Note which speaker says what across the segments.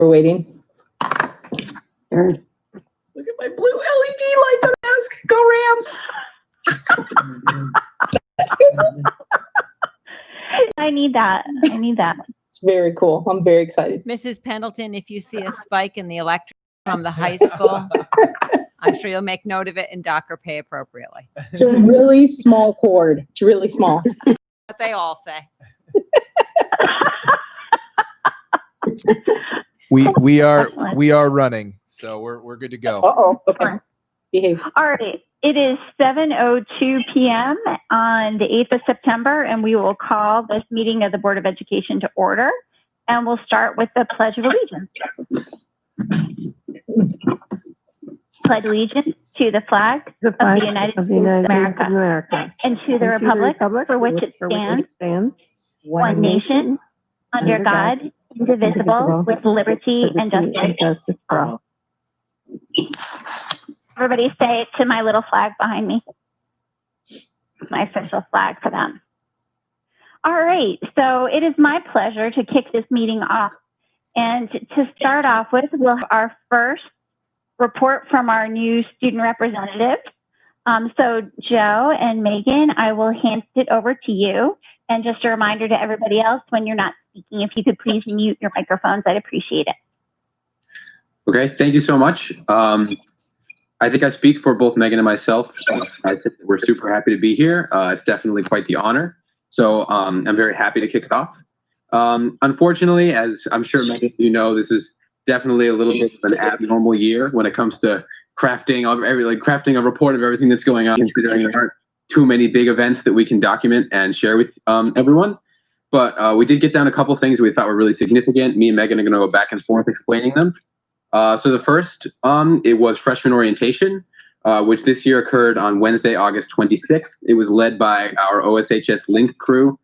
Speaker 1: We're waiting.
Speaker 2: Sure.
Speaker 1: Look at my blue LED lights on the desk. Go Rams!
Speaker 3: I need that. I need that.
Speaker 1: It's very cool. I'm very excited.
Speaker 4: Mrs. Pendleton, if you see a spike in the electric from the high school, I'm sure you'll make note of it and dock or pay appropriately.
Speaker 1: It's a really small cord. It's really small.
Speaker 4: What they all say.
Speaker 5: We are running, so we're good to go.
Speaker 1: Uh-oh. Okay. Behave.
Speaker 3: All right. It is 7:02 p.m. on the 8th of September, and we will call this meeting of the Board of Education to order. And we'll start with the Pledge of Allegiance. Pledge allegiance to the flag of the United States of America and to the republic for which it stands, one nation, under God, indivisible, with liberty and justice for all. Everybody say it to my little flag behind me. It's my official flag for them. All right, so it is my pleasure to kick this meeting off. And to start off with, we'll have our first report from our new student representative. So Joe and Megan, I will hand it over to you. And just a reminder to everybody else, when you're not speaking, if you could please mute your microphones, I'd appreciate it.
Speaker 6: Okay, thank you so much. I think I speak for both Megan and myself. I think we're super happy to be here. It's definitely quite the honor. So I'm very happy to kick it off. Unfortunately, as I'm sure many of you know, this is definitely a little bit of an abnormal year when it comes to crafting a report of everything that's going on, considering there aren't too many big events that we can document and share with everyone. But we did get down a couple things that we thought were really significant. Me and Megan are going to go back and forth explaining them. So the first, it was freshman orientation, which this year occurred on Wednesday, August 26th. It was led by our OSHS Link crew,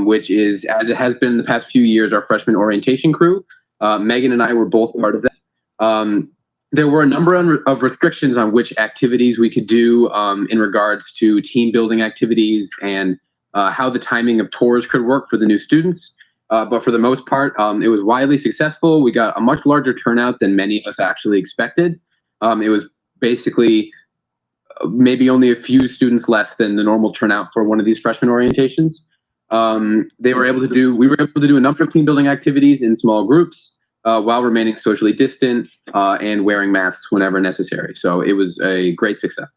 Speaker 6: which is, as it has been in the past few years, our freshman orientation crew. Megan and I were both part of that. There were a number of restrictions on which activities we could do in regards to team building activities and how the timing of tours could work for the new students. But for the most part, it was widely successful. We got a much larger turnout than many of us actually expected. It was basically maybe only a few students less than the normal turnout for one of these freshman orientations. We were able to do a number of team building activities in small groups while remaining socially distant and wearing masks whenever necessary. So it was a great success.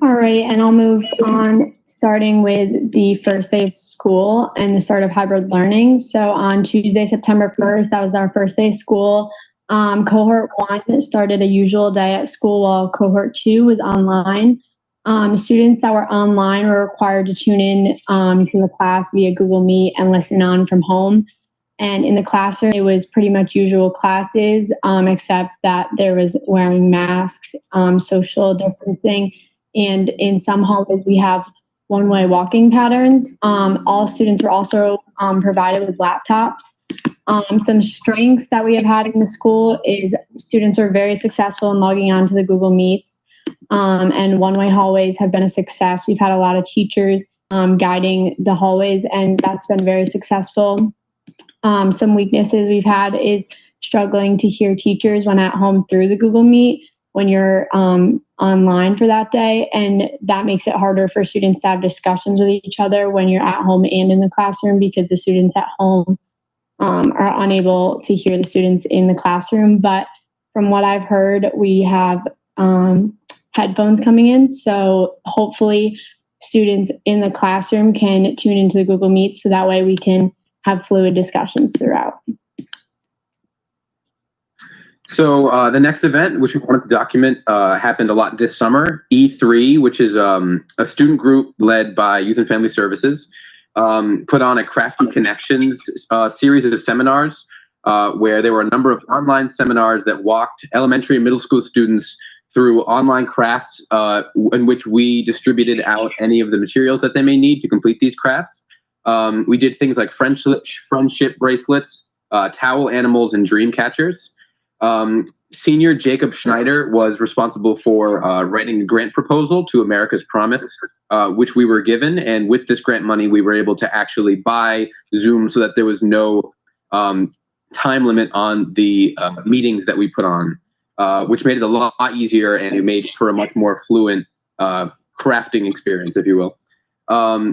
Speaker 7: All right, and I'll move on, starting with the first day of school and the start of hybrid learning. So on Tuesday, September 1st, that was our first day of school. Cohort 1 started a usual day at school while cohort 2 was online. Students that were online were required to tune in to the class via Google Meet and listen on from home. And in the classroom, it was pretty much usual classes, except that there was wearing masks, social distancing, and in some hallways we have one-way walking patterns. All students were also provided with laptops. Some strengths that we have had in the school is students are very successful in logging on to the Google Meets, and one-way hallways have been a success. We've had a lot of teachers guiding the hallways, and that's been very successful. Some weaknesses we've had is struggling to hear teachers when at home through the Google Meet when you're online for that day, and that makes it harder for students to have discussions with each other when you're at home and in the classroom, because the students at home are unable to hear the students in the classroom. But from what I've heard, we have headphones coming in, so hopefully students in the classroom can tune into the Google Meet, so that way we can have fluid discussions throughout.
Speaker 6: So the next event, which we wanted to document, happened a lot this summer. E3, which is a student group led by Youth and Family Services, put on a Crafty Connections series of seminars where there were a number of online seminars that walked elementary and middle school students through online crafts in which we distributed out any of the materials that they may need to complete these crafts. We did things like friendship bracelets, towel animals, and dream catchers. Senior Jacob Schneider was responsible for writing a grant proposal to America's Promise, which we were given. And with this grant money, we were able to actually buy Zoom so that there was no time limit on the meetings that we put on, which made it a lot easier, and it made for a much more fluent crafting experience, if you will.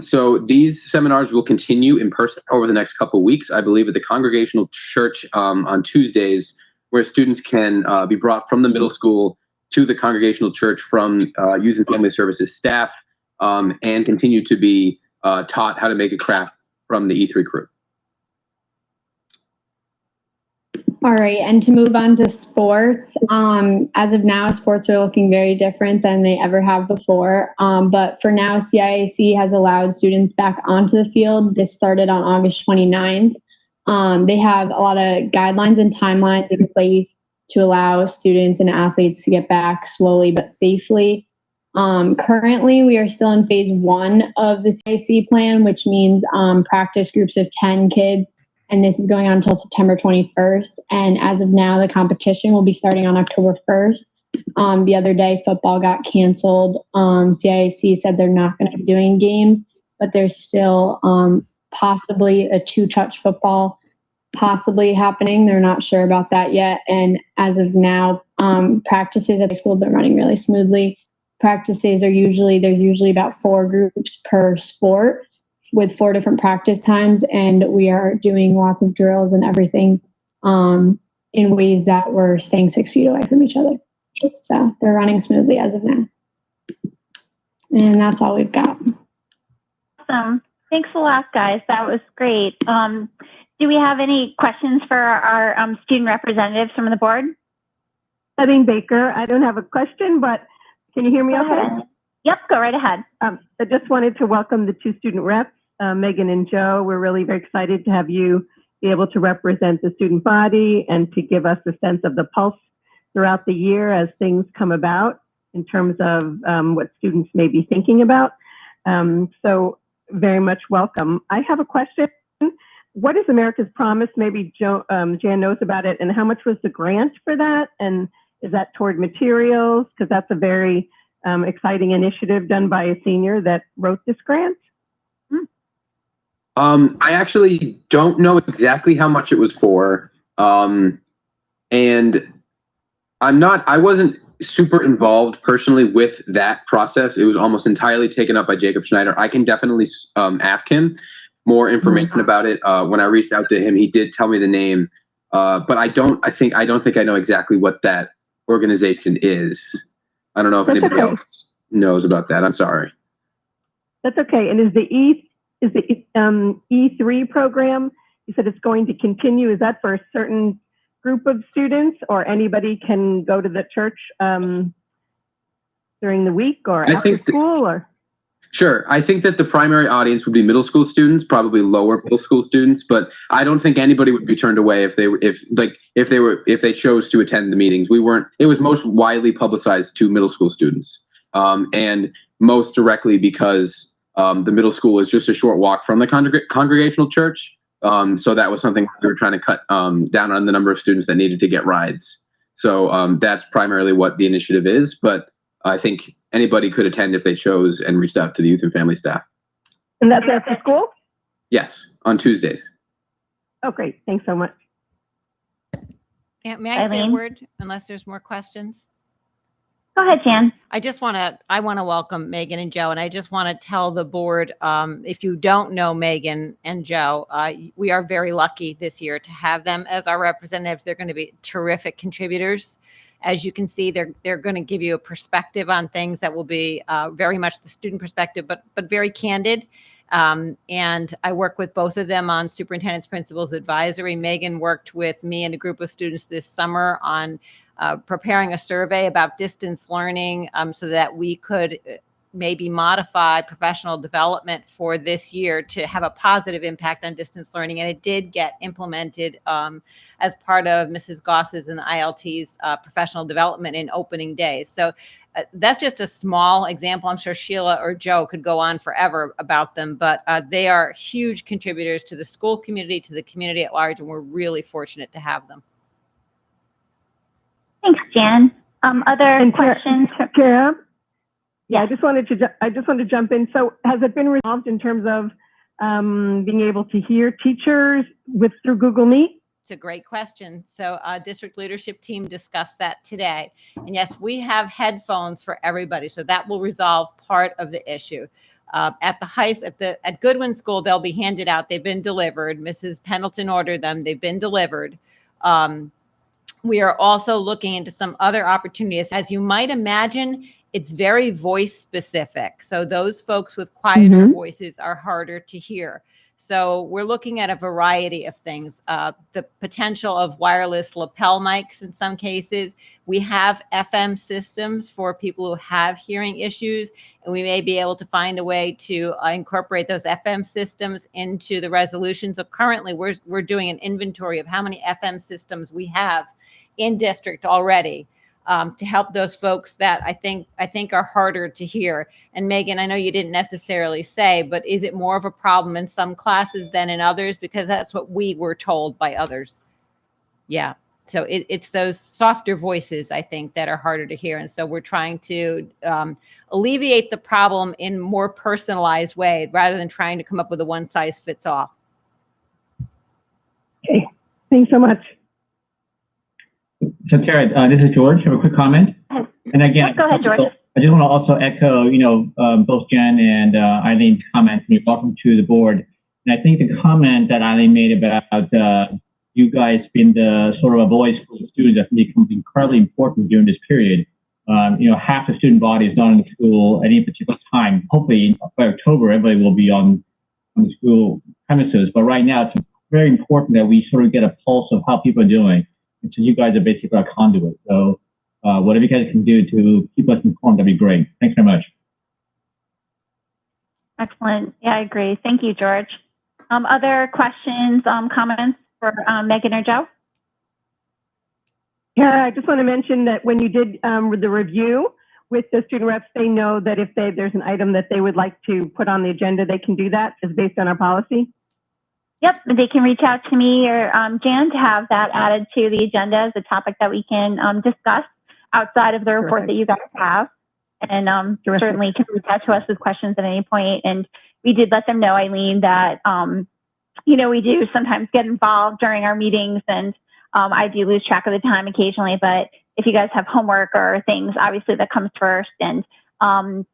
Speaker 6: So these seminars will continue in person over the next couple of weeks, I believe, at the Congregational Church on Tuesdays, where students can be brought from the middle school to the Congregational Church from Youth and Family Services staff, and continue to be taught how to make a craft from the E3 crew.
Speaker 7: All right, and to move on to sports, as of now, sports are looking very different than they ever have before. But for now, CIAC has allowed students back onto the field. This started on August 29th. They have a lot of guidelines and timelines in place to allow students and athletes to get back slowly but safely. Currently, we are still in phase 1 of the CIAC plan, which means practice groups of 10 kids. And this is going on until September 21st. And as of now, the competition will be starting on October 1st. The other day, football got canceled. CIAC said they're not going to be doing games, but there's still possibly a 2-touch football possibly happening. They're not sure about that yet. And as of now, practices at the school have been running really smoothly. Practices are there's usually about 4 groups per sport, with 4 different practice times, and we are doing lots of drills and everything in ways that we're staying 6 feet away from each other. So they're running smoothly as of now. And that's all we've got.
Speaker 3: Awesome. Thanks a lot, guys. That was great. Do we have any questions for our student representatives from the board?
Speaker 1: Eileen Baker, I don't have a question, but can you hear me okay?
Speaker 3: Yep, go right ahead.
Speaker 1: I just wanted to welcome the 2 student reps, Megan and Joe. We're really very excited to have you be able to represent the student body and to give us a sense of the pulse throughout the year as things come about in terms of what students may be thinking about. So very much welcome. I have a question. What is America's Promise? Maybe Jan knows about it. And how much was the grant for that? And is that toward materials? Because that's a very exciting initiative done by a senior that wrote this grant.
Speaker 6: I actually don't know exactly how much it was for. And I wasn't super involved personally with that process. It was almost entirely taken up by Jacob Schneider. I can definitely ask him more information about it. When I reached out to him, he did tell me the name, but I don't think I know exactly what that organization is. I don't know if anybody else knows about that. I'm sorry.
Speaker 1: That's okay. And is the E3 program, you said it's going to continue, is that for a certain group of students, or anybody can go to the church during the week or after school? Or
Speaker 6: Sure. I think that the primary audience would be middle school students, probably lower middle school students, but I don't think anybody would be turned away if they chose to attend the meetings. It was most widely publicized to middle school students, and most directly because the middle school is just a short walk from the Congregational Church. So that was something we were trying to cut down on the number of students that needed to get rides. So that's primarily what the initiative is, but I think anybody could attend if they chose and reached out to the youth and family staff.
Speaker 1: And that's after school?
Speaker 6: Yes, on Tuesdays.
Speaker 1: Oh, great. Thanks so much.
Speaker 4: Yeah, may I say a word, unless there's more questions?
Speaker 3: Go ahead, Jan.
Speaker 4: I want to welcome Megan and Joe, and I just want to tell the board, if you don't know Megan and Joe, we are very lucky this year to have them as our representatives. They're going to be terrific contributors. As you can see, they're going to give you a perspective on things that will be very much the student perspective, but very candid. And I work with both of them on Superintendent's Principals Advisory. Megan worked with me and a group of students this summer on preparing a survey about distance learning so that we could maybe modify professional development for this year to have a positive impact on distance learning. And it did get implemented as part of Mrs. Goss's and the ILT's professional development in opening days. So that's just a small example. I'm sure Sheila or Joe could go on forever about them, but they are huge contributors to the school community, to the community at large, and we're really fortunate to have them.
Speaker 3: Thanks, Jan. Other questions?
Speaker 1: Kara? Yeah, I just wanted to jump in. So has it been resolved in terms of being able to hear teachers through Google Meet?
Speaker 4: It's a great question. So district leadership team discussed that today. And yes, we have headphones for everybody. So that will resolve part of the issue. At Goodwin School, they'll be handed out. They've been delivered. Mrs. Pendleton ordered them. They've been delivered. We are also looking into some other opportunities. As you might imagine, it's very voice specific. So those folks with quieter voices are harder to hear. So we're looking at a variety of things. The potential of wireless lapel mics in some cases. We have FM systems for people who have hearing issues, and we may be able to find a way to incorporate those FM systems into the resolution. So currently we're doing an inventory of how many FM systems we have in district already. To help those folks that I think are harder to hear. And Megan, I know you didn't necessarily say, but is it more of a problem in some classes than in others? Because that's what we were told by others. Yeah. So it's those softer voices, I think, that are harder to hear. And so we're trying to alleviate the problem in more personalized way rather than trying to come up with a one size fits all.
Speaker 1: Okay. Thanks so much.
Speaker 8: So Tara, this is George. I have a quick comment. And again,
Speaker 3: Go ahead, George.
Speaker 8: I just want to also echo, both Jen and Eileen's comments. And you're welcome to the board. And I think the comment that Eileen made about you guys being the sort of a voice for the students, I think becomes incredibly important during this period. Half the student body is not in the school at any particular time. Hopefully by October, everybody will be on the school premises. But right now, it's very important that we sort of get a pulse of how people are doing. And so you guys are basically our conduit. So whatever you guys can do to keep us informed, that'd be great. Thanks very much.
Speaker 3: Excellent. Yeah, I agree. Thank you, George. Other questions, comments for Megan or Joe?
Speaker 1: Yeah, I just want to mention that when you did the review with the student reps, they know that if there's an item that they would like to put on the agenda, they can do that just based on our policy.
Speaker 3: Yep, they can reach out to me or Jan to have that added to the agenda as a topic that we can discuss outside of the report that you guys have. And certainly can reach out to us with questions at any point. And we did let them know, Eileen, that, we do sometimes get involved during our meetings and I do lose track of the time occasionally. But if you guys have homework or things, obviously that comes first. And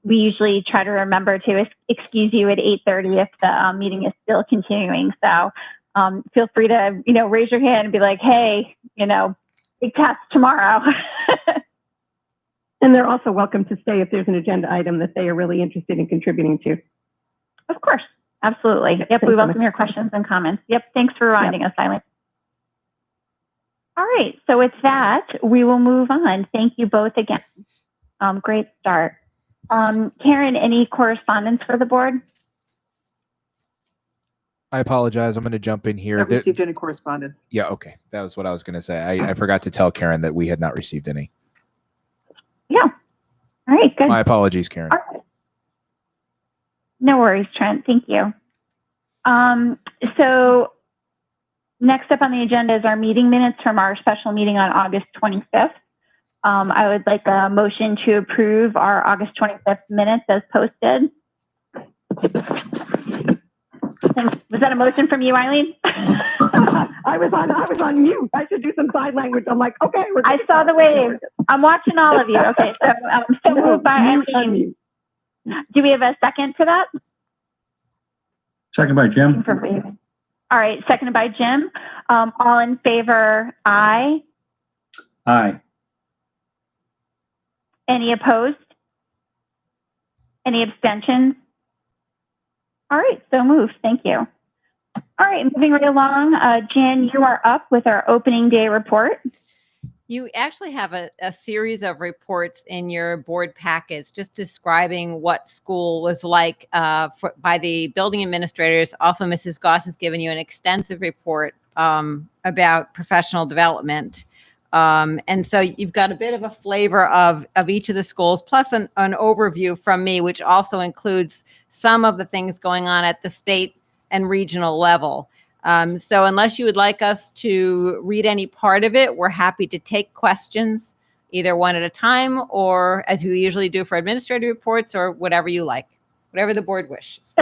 Speaker 3: we usually try to remember to excuse you at 8:30 if the meeting is still continuing. So feel free to, raise your hand and be like, hey, big test tomorrow.
Speaker 1: And they're also welcome to stay if there's an agenda item that they are really interested in contributing to.
Speaker 3: Of course. Absolutely. Yep. We welcome your questions and comments. Yep. Thanks for reminding us, Eileen. All right. So with that, we will move on. Thank you both again. Great start. Karen, any correspondence for the board?
Speaker 5: I apologize. I'm going to jump in here.
Speaker 2: Not received any correspondence.
Speaker 5: Yeah, okay. That was what I was going to say. I forgot to tell Karen that we had not received any.
Speaker 3: Yeah. All right, good.
Speaker 5: My apologies, Karen.
Speaker 3: All right. No worries, Trent. Thank you. So next up on the agenda is our meeting minutes from our special meeting on August 25th. I would like a motion to approve our August 25th minutes as posted. Was that a motion from you, Eileen?
Speaker 1: I was on mute. I should do some sign language. I'm like, okay.
Speaker 3: I saw the wave. I'm watching all of you. Okay, so moved by Eileen. Do we have a second to that?
Speaker 8: Second by Jim.
Speaker 3: All right, seconded by Jim. All in favor, aye.
Speaker 8: Aye.
Speaker 3: Any opposed? Any abstentions? All right, so moved. Thank you. All right, moving right along. Jan, you are up with our opening day report.
Speaker 4: You actually have a series of reports in your board packets just describing what school was like by the building administrators. Also, Mrs. Goss has given you an extensive report about professional development. And so you've got a bit of a flavor of each of the schools, plus an overview from me, which also includes some of the things going on at the state and regional level. So unless you would like us to read any part of it, we're happy to take questions, either one at a time or as we usually do for administrative reports or whatever you like, whatever the board wishes.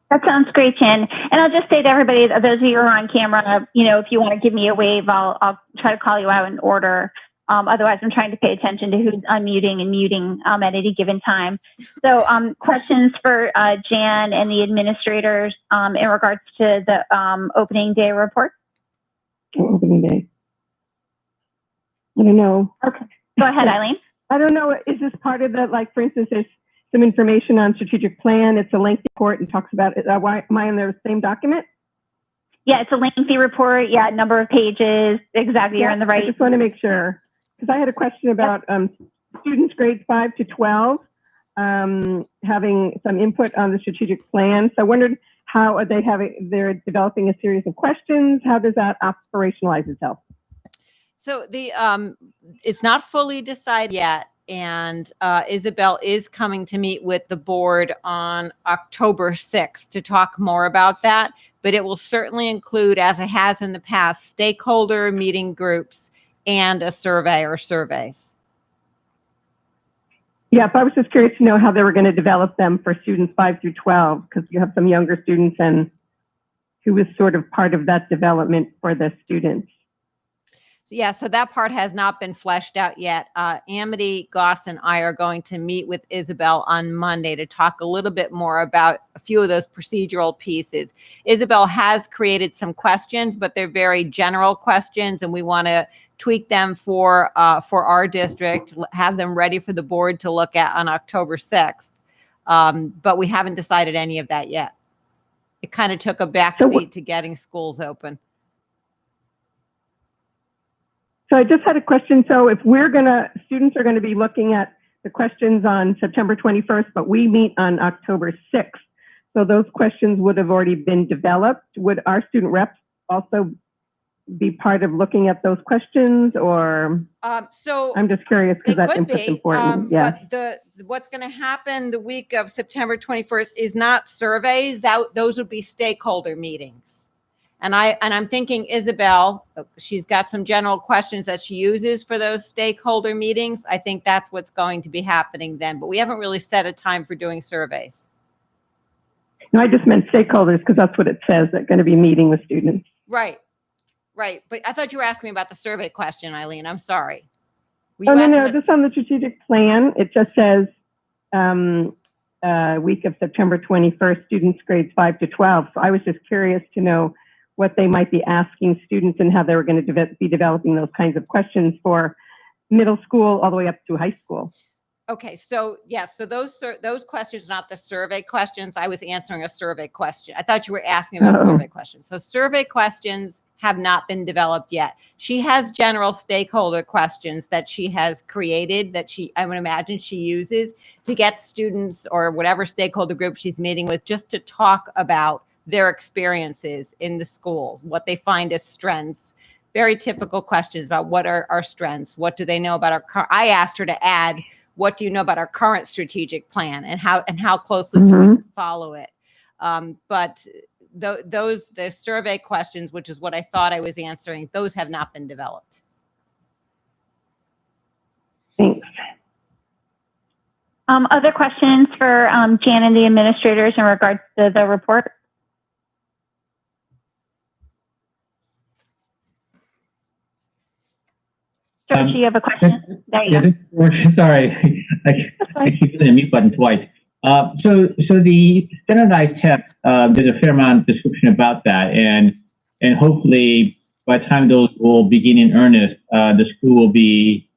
Speaker 3: That sounds great, Jen. And I'll just say to everybody, those of you who are on camera, if you want to give me a wave, I'll try to call you out in order. Otherwise, I'm trying to pay attention to who's unmuting and muting at any given time. So questions for Jan and the administrators in regards to the opening day report?
Speaker 1: Opening day. I don't know.
Speaker 3: Okay, go ahead, Eileen.
Speaker 1: I don't know. Is this part of the, like, for instance, there's some information on strategic plan. It's a lengthy report and talks about it. Why am I in the same document?
Speaker 3: Yeah, it's a lengthy report. Yeah, number of pages. Exactly, you're in the right.
Speaker 1: I just want to make sure, because I had a question about students grades 5 to 12 having some input on the strategic plan. So I wondered, how are they're developing a series of questions. How does that operationalize itself?
Speaker 4: So it's not fully decided yet. And Isabel is coming to meet with the board on October 6th to talk more about that. But it will certainly include, as it has in the past, stakeholder meeting groups and a survey or surveys.
Speaker 1: Yeah, I was just curious to know how they were going to develop them for students 5 through 12, because you have some younger students, and who was sort of part of that development for the students.
Speaker 4: Yeah, so that part has not been fleshed out yet. Amity, Goss, and I are going to meet with Isabel on Monday to talk a little bit more about a few of those procedural pieces. Isabel has created some questions, but they're very general questions, and we want to tweak them for our district, have them ready for the board to look at on October 6th. But we haven't decided any of that yet. It kind of took a backseat to getting schools open.
Speaker 1: So I just had a question. So if students are going to be looking at the questions on September 21st, but we meet on October 6th. So those questions would have already been developed. Would our student reps also be part of looking at those questions, or?
Speaker 4: So
Speaker 1: I'm just curious because that input's important. Yeah.
Speaker 4: But what's going to happen the week of September 21st is not surveys. Those would be stakeholder meetings. And I'm thinking Isabel, she's got some general questions that she uses for those stakeholder meetings. I think that's what's going to be happening then, but we haven't really set a time for doing surveys.
Speaker 1: No, I just meant stakeholders because that's what it says. They're going to be meeting with students.
Speaker 4: Right. But I thought you were asking me about the survey question, Eileen. I'm sorry.
Speaker 1: No, just on the strategic plan, it just says week of September 21st, students grades 5 to 12. So I was just curious to know what they might be asking students and how they were going to be developing those kinds of questions for middle school all the way up to high school.
Speaker 4: Okay, so yes, so those questions, not the survey questions. I was answering a survey question. I thought you were asking about survey questions. So survey questions have not been developed yet. She has general stakeholder questions that she has created that I would imagine she uses to get students or whatever stakeholder group she's meeting with just to talk about their experiences in the schools, what they find as strengths. Very typical questions about what are our strengths, what do they know about I asked her to add, what do you know about our current strategic plan and how closely do we follow it? But the survey questions, which is what I thought I was answering, those have not been developed.
Speaker 1: Thanks.
Speaker 3: Other questions for Jan and the administrators in regards to the report? George, you have a question? There you go.
Speaker 8: Sorry, I keep hitting the mute button twice. So the standardized tests, there's a fair amount of description about that, and hopefully by the time those will begin in earnest, the school will be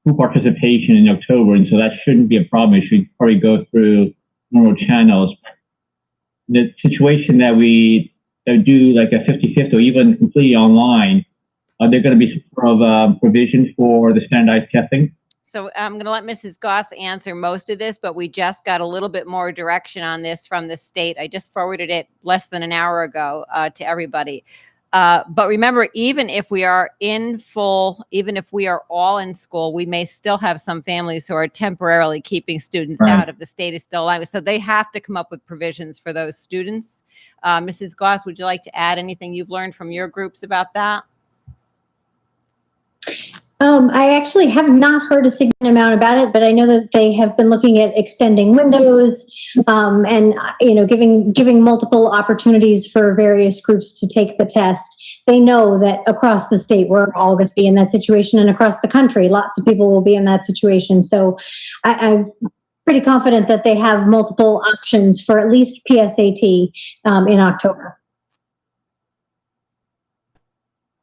Speaker 8: full participation in October, and so that shouldn't be a problem. It should probably go through normal channels. The situation that we do like a 50-50 or even completely online, are there going to be some sort of provision for the standardized testing?
Speaker 4: So I'm going to let Mrs. Goss answer most of this, but we just got a little bit more direction on this from the state. I just forwarded it less than an hour ago to everybody. But remember, even if we are even if we are all in school, we may still have some families who are temporarily keeping students out of the state is still alive. So they have to come up with provisions for those students. Mrs. Goss, would you like to add anything you've learned from your groups about that?
Speaker 9: I actually have not heard a significant amount about it, but I know that they have been looking at extending windows, and, giving multiple opportunities for various groups to take the test. They know that across the state, we're all going to be in that situation, and across the country, lots of people will be in that situation. So I'm pretty confident that they have multiple options for at least PSAT in October.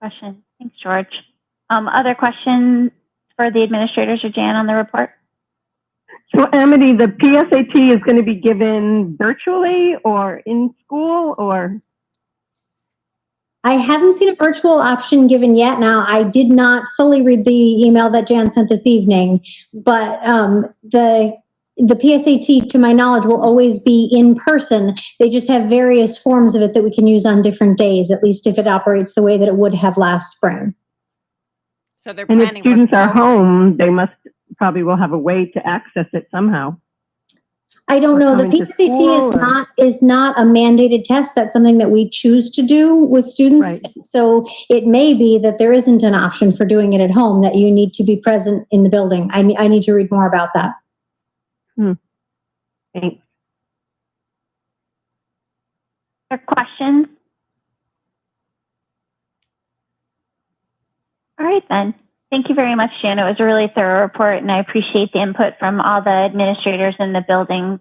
Speaker 3: Question. Thanks, George. Other questions for the administrators or Jan on the report?
Speaker 1: So Amity, the PSAT is going to be given virtually or in school, or?
Speaker 9: I haven't seen a virtual option given yet. Now, I did not fully read the email that Jan sent this evening, but the PSAT, to my knowledge, will always be in person. They just have various forms of it that we can use on different days, at least if it operates the way that it would have last spring.
Speaker 4: So they're
Speaker 1: And if
Speaker 4: planning.
Speaker 1: students are home, they probably will have a way to access it somehow.
Speaker 9: I don't know. The
Speaker 1: coming to
Speaker 9: PSAT
Speaker 1: school,
Speaker 9: is not a mandated test. That's something that we choose to do with students.
Speaker 1: Right.
Speaker 9: So it may be that there isn't an option for doing it at home, that you need to be present in the building. I need to read more about that.
Speaker 1: Thanks.
Speaker 3: Other questions? All right, then. Thank you very much, Jan. It was a really thorough report, and I appreciate the input from all the administrators in the building.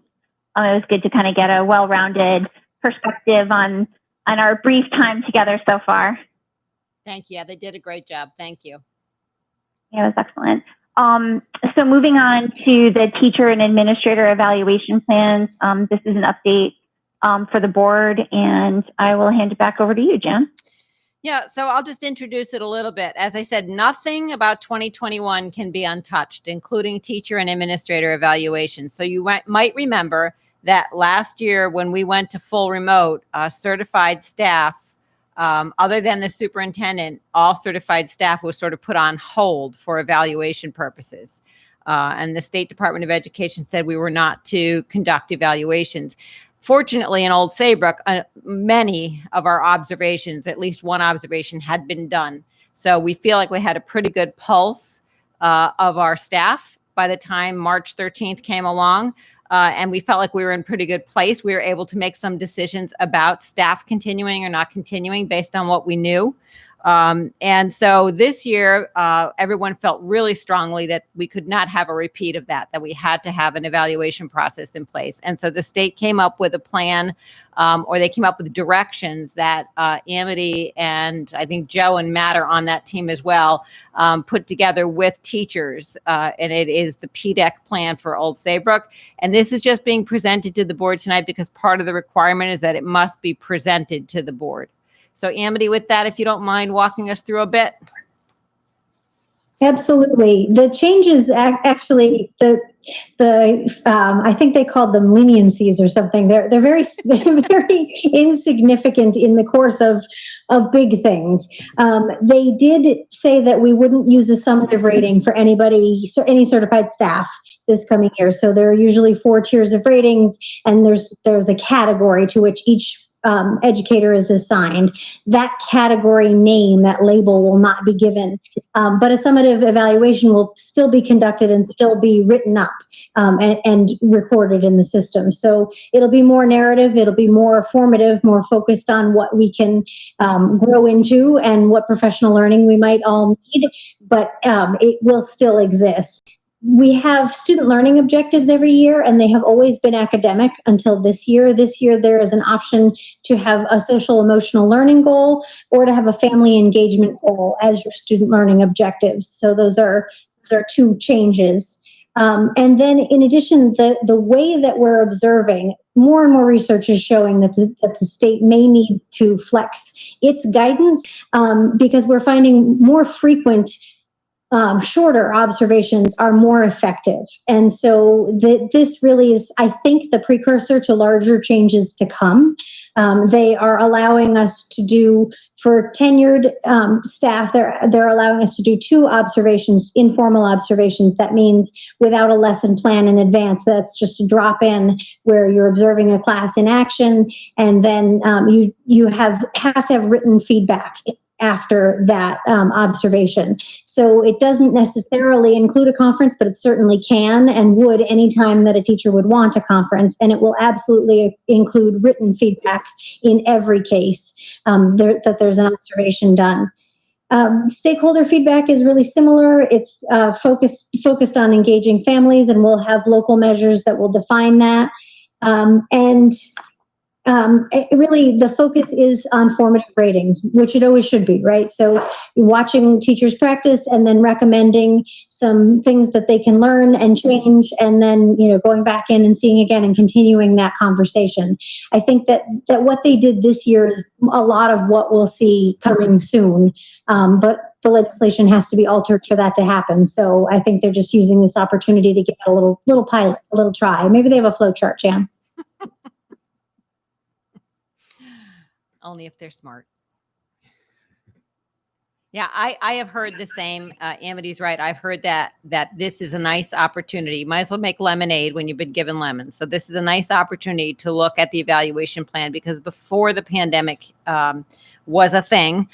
Speaker 3: It was good to kind of get a well-rounded perspective on our brief time together so far.
Speaker 4: Thank you. Yeah, they did a great job. Thank you.
Speaker 3: Yeah, it was excellent. So moving on to the teacher and administrator evaluation plans. This is an update for the board, and I will hand it back over to you, Jan.
Speaker 4: Yeah, so I'll just introduce it a little bit. As I said, nothing about 2021 can be untouched, including teacher and administrator evaluation. So you might remember that last year when we went to full remote, certified staff, other than the superintendent, all certified staff was sort of put on hold for evaluation purposes. And the State Department of Education said we were not to conduct evaluations. Fortunately, in Old Saybrook, many of our observations, at least one observation, had been done. So we feel like we had a pretty good pulse of our staff by the time March 13th came along. And we felt like we were in pretty good place. We were able to make some decisions about staff continuing or not continuing based on what we knew. And so this year, everyone felt really strongly that we could not have a repeat of that we had to have an evaluation process in place. And so the state came up with a plan, or they came up with directions that Amity and I think Joe and Matt are on that team as well, put together with teachers. And it is the Pdec plan for Old Saybrook. And this is just being presented to the board tonight because part of the requirement is that it must be presented to the board. So Amity, with that, if you don't mind walking us through a bit.
Speaker 9: Absolutely. The changes actually, I think they called them leniencies or something. They're very very insignificant in the course of big things. They did say that we wouldn't use a summative rating for any certified staff this coming year. So there are usually 4 tiers of ratings, and there's a category to which each educator is assigned. That category name, that label, will not be given, but a summative evaluation will still be conducted and still be written up and recorded in the system. So it'll be more narrative, it'll be more formative, more focused on what we can grow into and what professional learning we might all need, but it will still exist. We have student learning objectives every year, and they have always been academic until this year. This year, there is an option to have a social emotional learning goal or to have a family engagement goal as your student learning objectives. So those are 2 changes. And then in addition, the way that we're observing, more and more research is showing that the state may need to flex its guidance because we're finding more frequent shorter observations are more effective. And so this really is, I think, the precursor to larger changes to come. They are allowing us to do, for tenured staff, they're allowing us to do 2 observations, informal observations. That means without a lesson plan in advance. That's just a drop in where you're observing a class in action, and then you have to have written feedback after that observation. So it doesn't necessarily include a conference, but it certainly can and would anytime that a teacher would want a conference. And it will absolutely include written feedback in every case that there's an observation done. Stakeholder feedback is really similar. It's focused on engaging families, and we'll have local measures that will define that. Really, the focus is on formative ratings, which it always should be, right? So watching teachers practice and then recommending some things that they can learn and change, and then, going back in and seeing again and continuing that conversation. I think that what they did this year is a lot of what we'll see coming soon, but the legislation has to be altered for that to happen. So I think they're just using this opportunity to get a little pilot, a little try. Maybe they have a flow chart, Jan.
Speaker 4: Only if they're smart. Yeah, I have heard the same. Amity's right. I've heard that this is a nice opportunity. You might as well make lemonade when you've been given lemons. So this is a nice opportunity to look at the evaluation plan, because before the pandemic was a thing,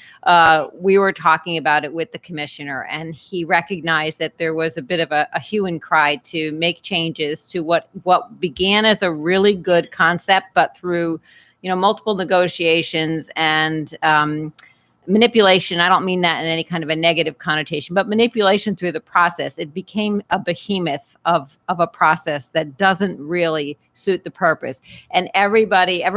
Speaker 4: we were talking about it with the commissioner, and he recognized that there was a bit of a hue and cry to make changes to what began as a really good concept, but through multiple negotiations and manipulation. I don't mean that in any kind of a negative connotation, but manipulation through the process. It became a behemoth of a process that doesn't really suit the purpose. And every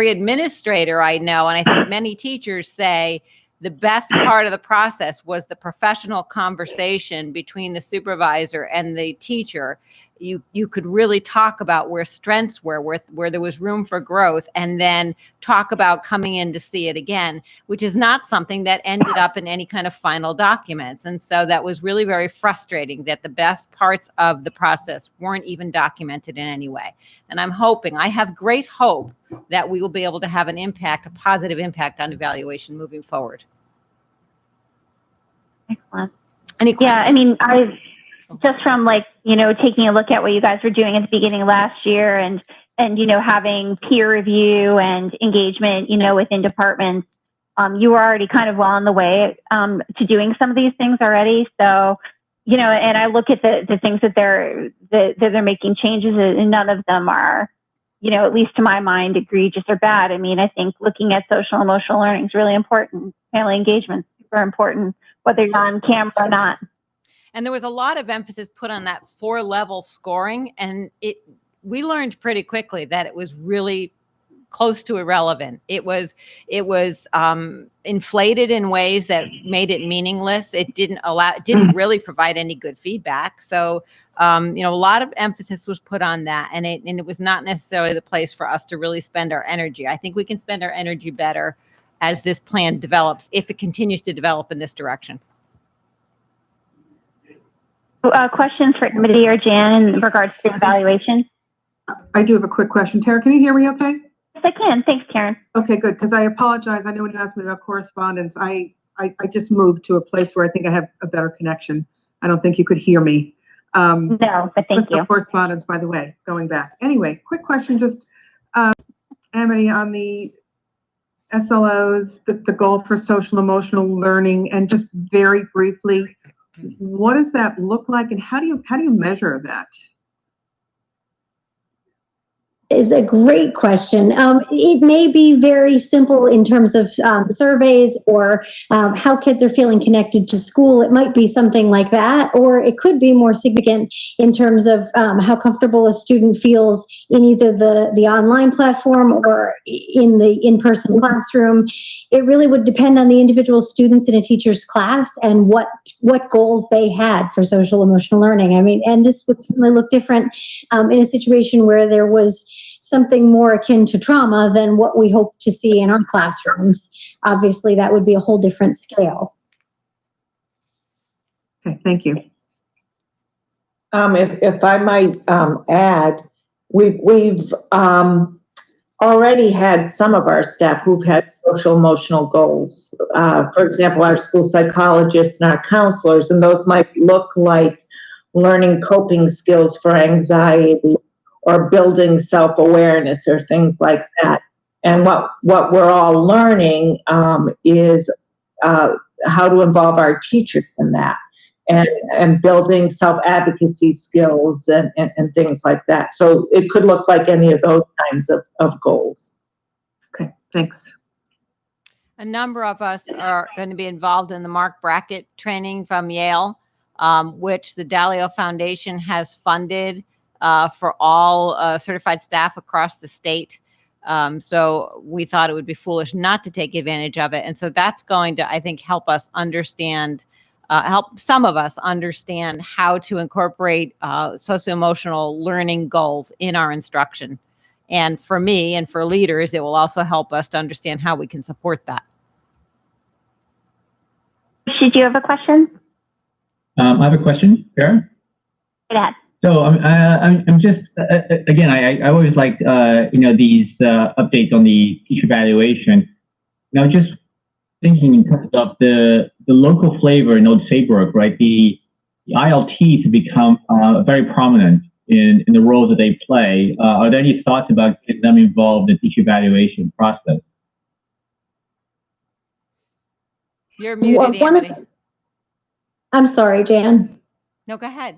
Speaker 4: administrator I know, and I think many teachers say, the best part of the process was the professional conversation between the supervisor and the teacher. You could really talk about where strengths were, where there was room for growth, and then talk about coming in to see it again, which is not something that ended up in any kind of final documents. And so that was really very frustrating that the best parts of the process weren't even documented in any way. And I have great hope that we will be able to have a positive impact on evaluation moving forward.
Speaker 3: Excellent.
Speaker 4: Any questions?
Speaker 3: Yeah, I mean, just from taking a look at what you guys were doing at the beginning of last year and having peer review and engagement, within departments, you were already kind of well on the way to doing some of these things already. So, and I look at the things that they're making changes, and none of them are, at least to my mind, egregious or bad. I mean, I think looking at social emotional learning is really important. Family engagement is super important, whether you're on camera or not.
Speaker 4: And there was a lot of emphasis put on that 4-level scoring, and we learned pretty quickly that it was really close to irrelevant. It was inflated in ways that made it meaningless. It didn't really provide any good feedback. So a lot of emphasis was put on that, and it was not necessarily the place for us to really spend our energy. I think we can spend our energy better as this plan develops, if it continues to develop in this direction.
Speaker 3: Questions for Amity or Jan in regards to evaluation?
Speaker 2: I do have a quick question. Tara, can you hear me okay?
Speaker 3: Yes, I can. Thanks, Karen.
Speaker 2: Okay, good, because I apologize. I know when you asked me about correspondence, I just moved to a place where I think I have a better connection. I don't think you could hear me.
Speaker 3: No, but thank you.
Speaker 2: Correspondence, by the way, going back. Anyway, quick question, just Amity, on the SLOs, the goal for social emotional learning, and just very briefly, what does that look like, and how do you measure that?
Speaker 9: Is a great question. It may be very simple in terms of surveys or how kids are feeling connected to school. It might be something like that, or it could be more significant in terms of how comfortable a student feels in either the online platform or in the in-person classroom. It really would depend on the individual students in a teacher's class and what goals they had for social emotional learning. I mean, and this would certainly look different in a situation where there was something more akin to trauma than what we hope to see in our classrooms. Obviously, that would be a whole different scale.
Speaker 2: Okay, thank you.
Speaker 10: If I might add, we've already had some of our staff who've had social emotional goals. For example, our school psychologists and our counselors, and those might look like learning coping skills for anxiety or building self-awareness or things like that. And what we're all learning is how to involve our teachers in that, and building self-advocacy skills and things like that. So it could look like any of those kinds of goals.
Speaker 2: Okay, thanks.
Speaker 4: A number of us are going to be involved in the Mark Brackett training from Yale, which the Dalio Foundation has funded for all certified staff across the state. So we thought it would be foolish not to take advantage of it. And so that's going to, I think, help us understand, help some of us understand how to incorporate socio-emotional learning goals in our instruction. And for me and for leaders, it will also help us to understand how we can support that.
Speaker 3: Did you have a question?
Speaker 8: I have a question, Karen.
Speaker 3: Go ahead.
Speaker 8: So I'm just again, I always like these updates on the teacher evaluation. Now, just thinking in terms of the local flavor in Old Saybrook, right? The ILTs have become very prominent in the roles that they play. Are there any thoughts about getting them involved in the teacher evaluation process?
Speaker 4: You're muted, Amity.
Speaker 9: I'm sorry, Jan.
Speaker 4: No, go ahead.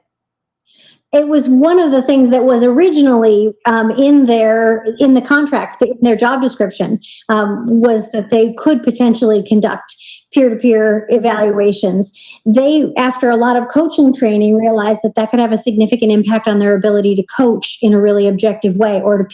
Speaker 9: It was one of the things that was originally in the contract, in their job description, was that they could potentially conduct peer-to-peer evaluations. They, after a lot of coaching training, realized that that could have a significant impact on their ability to coach in a really objective way, or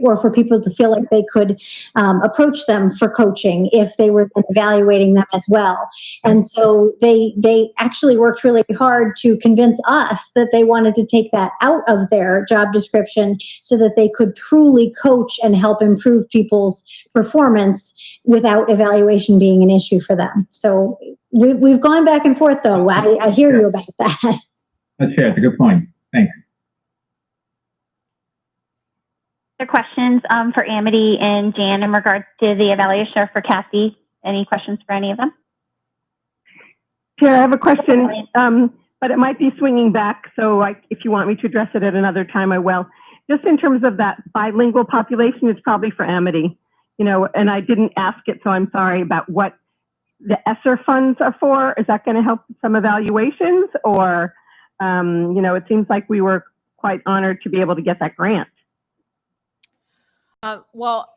Speaker 9: or for people to feel like they could approach them for coaching if they were evaluating them as well. And so they actually worked really hard to convince us that they wanted to take that out of their job description so that they could truly coach and help improve people's performance without evaluation being an issue for them. So we've gone back and forth, though. I hear you about that.
Speaker 8: That's fair. That's a good point. Thanks.
Speaker 3: Other questions for Amity and Jan in regards to the evaluation, or for Kathy? Any questions for any of them?
Speaker 1: Chair, I have a question, but it might be swinging back. So if you want me to address it at another time, I will. Just in terms of that bilingual population, it's probably for Amity, and I didn't ask it, so I'm sorry, about what the ESSER funds are for. Is that going to help some evaluations, or, it seems like we were quite honored to be able to get that grant.
Speaker 4: Well,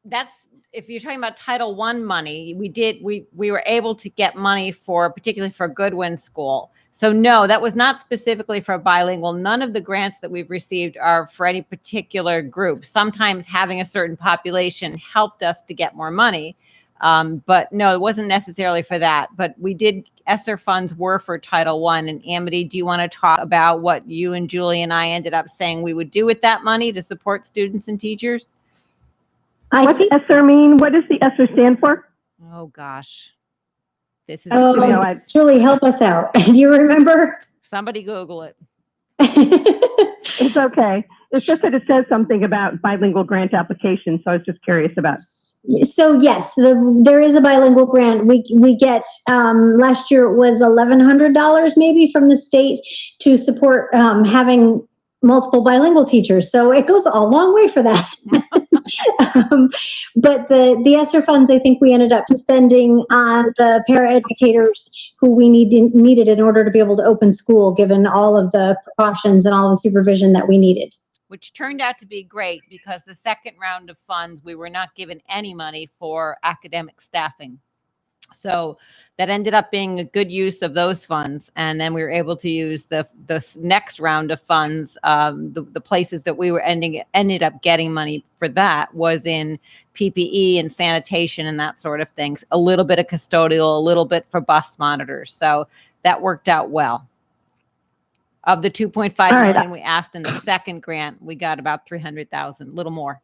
Speaker 4: that's, if you're talking about Title I money, we were able to get money particularly for Goodwin School. So no, that was not specifically for bilingual. None of the grants that we've received are for any particular group. Sometimes having a certain population helped us to get more money. But no, it wasn't necessarily for that. But ESSER funds were for Title I. And Amity, do you want to talk about what you and Julie and I ended up saying we would do with that money to support students and teachers?
Speaker 1: What does ESSER mean? What does the ESSER stand for?
Speaker 4: Oh, gosh. This is
Speaker 9: Julie, help us out. Do you remember?
Speaker 4: Somebody Google it.
Speaker 1: It's okay. It's just that it says something about bilingual grant application, so I was just curious about it.
Speaker 9: So yes, there is a bilingual grant. We get last year it was $1,100 maybe from the state to support having multiple bilingual teachers. So it goes a long way for that. But the ESSER funds, I think we ended up spending on the paraeducators who we needed in order to be able to open school, given all of the precautions and all the supervision that we needed.
Speaker 4: Which turned out to be great, because the second round of funds, we were not given any money for academic staffing. So that ended up being a good use of those funds. And then we were able to use the next round of funds. The places that we were ended up getting money for that was in PPE and sanitation and that sort of things. A little bit of custodial, a little bit for bus monitors. So that worked out well. Of the 2.5 million we asked in the second grant, we got about 300,000, a little more.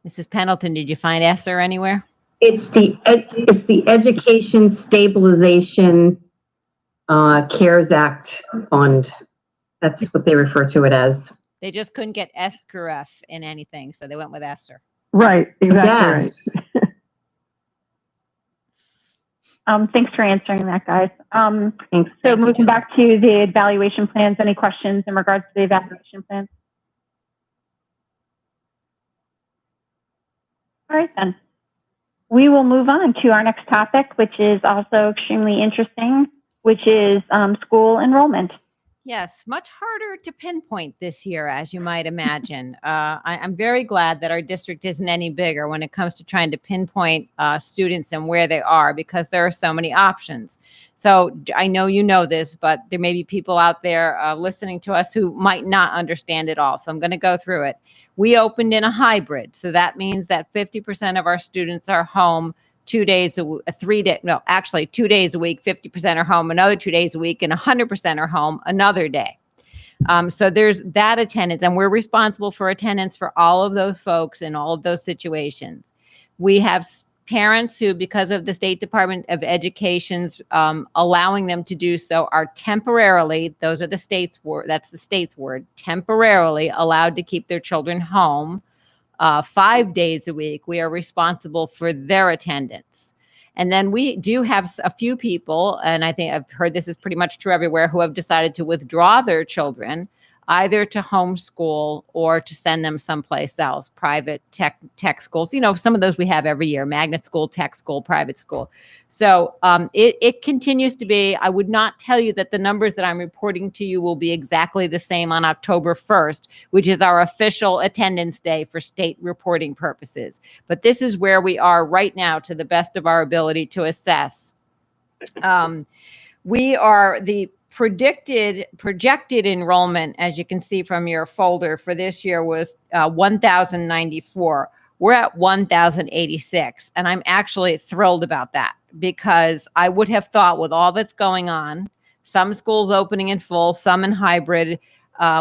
Speaker 4: Mrs. Pendleton, did you find ESSER anywhere?
Speaker 11: It's the Education Stabilization CARES Act Fund. That's what they refer to it as.
Speaker 4: They just couldn't get SCRF in anything, so they went with ESSER.
Speaker 1: Right, exactly.
Speaker 11: Yes.
Speaker 3: Right. Thanks for answering that, guys.
Speaker 1: Thanks.
Speaker 3: So moving back to the evaluation plans, any questions in regards to the evaluation plan? All right, then. we will move on to our next topic, which is also extremely interesting, which is school enrollment.
Speaker 4: Yes, much harder to pinpoint this year, as you might imagine. I'm very glad that our district isn't any bigger when it comes to trying to pinpoint students and where they are, because there are so many options. So I know you know this, but there may be people out there listening to us who might not understand it all. So I'm going to go through it. We opened in a hybrid. So that means that 50% of our students are home 2 days a week, 2 days a week, 50% are home another 2 days a week, and 100% are home another day. So there's that attendance, and we're responsible for attendance for all of those folks in all of those situations. We have parents who, because of the State Department of Education's allowing them to do so, are temporarily, those are the state's word, that's the state's word, temporarily allowed to keep their children home 5 days a week. We are responsible for their attendance. And then we do have a few people, and I think I've heard this is pretty much true everywhere, who have decided to withdraw their children either to homeschool or to send them someplace else, private tech schools. You know, some of those we have every year, magnet school, tech school, private school. So it continues to be, I would not tell you that the numbers that I'm reporting to you will be exactly the same on October 1st, which is our official attendance day for state reporting purposes. But this is where we are right now to the best of our ability to assess. We are the projected enrollment, as you can see from your folder for this year, was 1,094. We're at 1,086. And I'm actually thrilled about that, because I would have thought with all that's going on, some schools opening in full, some in hybrid,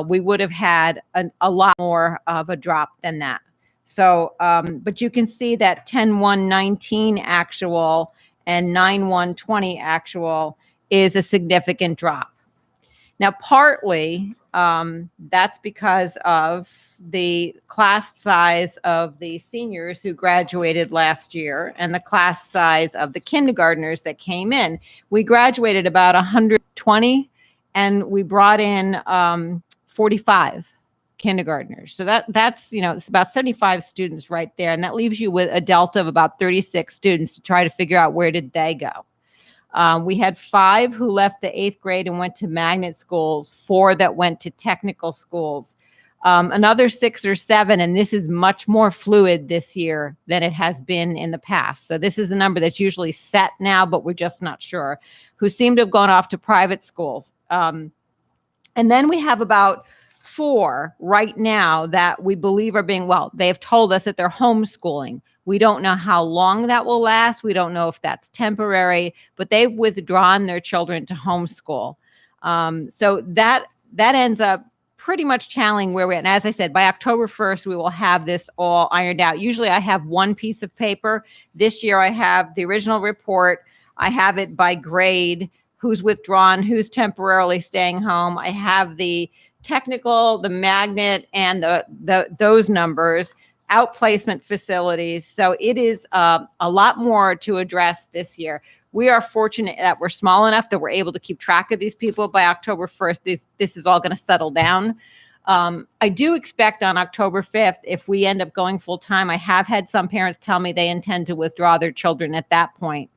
Speaker 4: we would have had a lot more of a drop than that. So, but you can see that 10/1/19 actual and 9/1/20 actual is a significant drop. Now, partly that's because of the class size of the seniors who graduated last year and the class size of the kindergartners that came in. We graduated about 120 and we brought in 45 kindergartners. So that's, you know, it's about 75 students right there. And that leaves you with a delta of about 36 students to try to figure out where did they go. We had 5 who left the 8th grade and went to magnet schools, 4 that went to technical schools, another 6 or 7, and this is much more fluid this year than it has been in the past. So this is the number that's usually set now, but we're just not sure, who seem to have gone off to private schools. And then we have about 4 right now that we believe are being, well, they have told us that they're homeschooling. We don't know how long that will last. We don't know if that's temporary, but they've withdrawn their children to homeschool. So that ends up pretty much channeling where we're at. And as I said, by October 1st, we will have this all ironed out. Usually I have one piece of paper. This year I have the original report. I have it by grade, who's withdrawn, who's temporarily staying home. I have the technical, the magnet, and those numbers, outplacement facilities. So it is a lot more to address this year. We are fortunate that we're small enough that we're able to keep track of these people. By October 1st, this is all going to settle down. I do expect on October 5th, if we end up going full time, I have had some parents tell me they intend to withdraw their children at that point.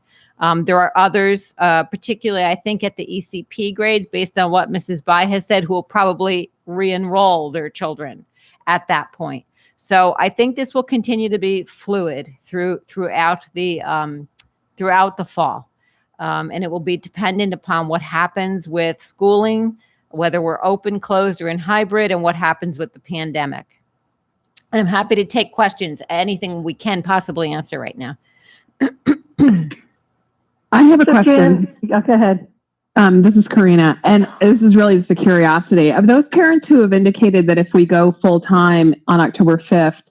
Speaker 4: There are others, particularly I think at the ECP grades, based on what Mrs. Bai has said, who will probably re-enroll their children at that point. So I think this will continue to be fluid throughout the fall. And it will be dependent upon what happens with schooling, whether we're open, closed, or in hybrid, and what happens with the pandemic. And I'm happy to take questions, anything we can possibly answer right now.
Speaker 12: I have a question.
Speaker 1: Go ahead.
Speaker 12: This is Karina, and this is really just a curiosity. Of those parents who have indicated that if we go full-time on October 5th,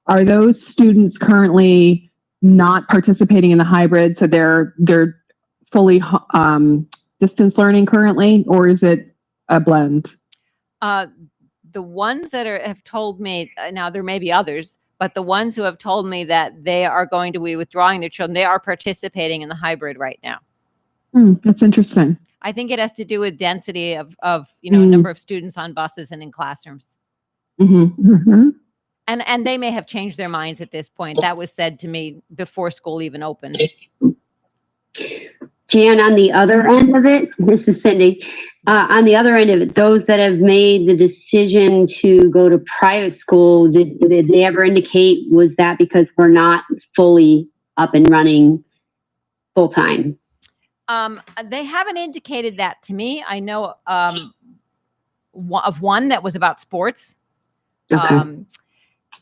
Speaker 12: are those students currently not participating in the hybrid, so they're fully distance learning currently, or is it a blend?
Speaker 4: The ones that have told me, now there may be others, but the ones who have told me that they are going to be withdrawing their children, they are participating in the hybrid right now.
Speaker 12: That's interesting.
Speaker 4: I think it has to do with density of number of students on buses and in classrooms.
Speaker 12: Mm-hmm. Mm-hmm.
Speaker 4: And they may have changed their minds at this point. That was said to me before school even opened.
Speaker 13: Jan, on the other end of it, this is Cindy. On the other end of it, those that have made the decision to go to private school, did they ever indicate, was that because we're not fully up and running full time?
Speaker 4: They haven't indicated that to me. I know of one that was about sports.
Speaker 13: Okay.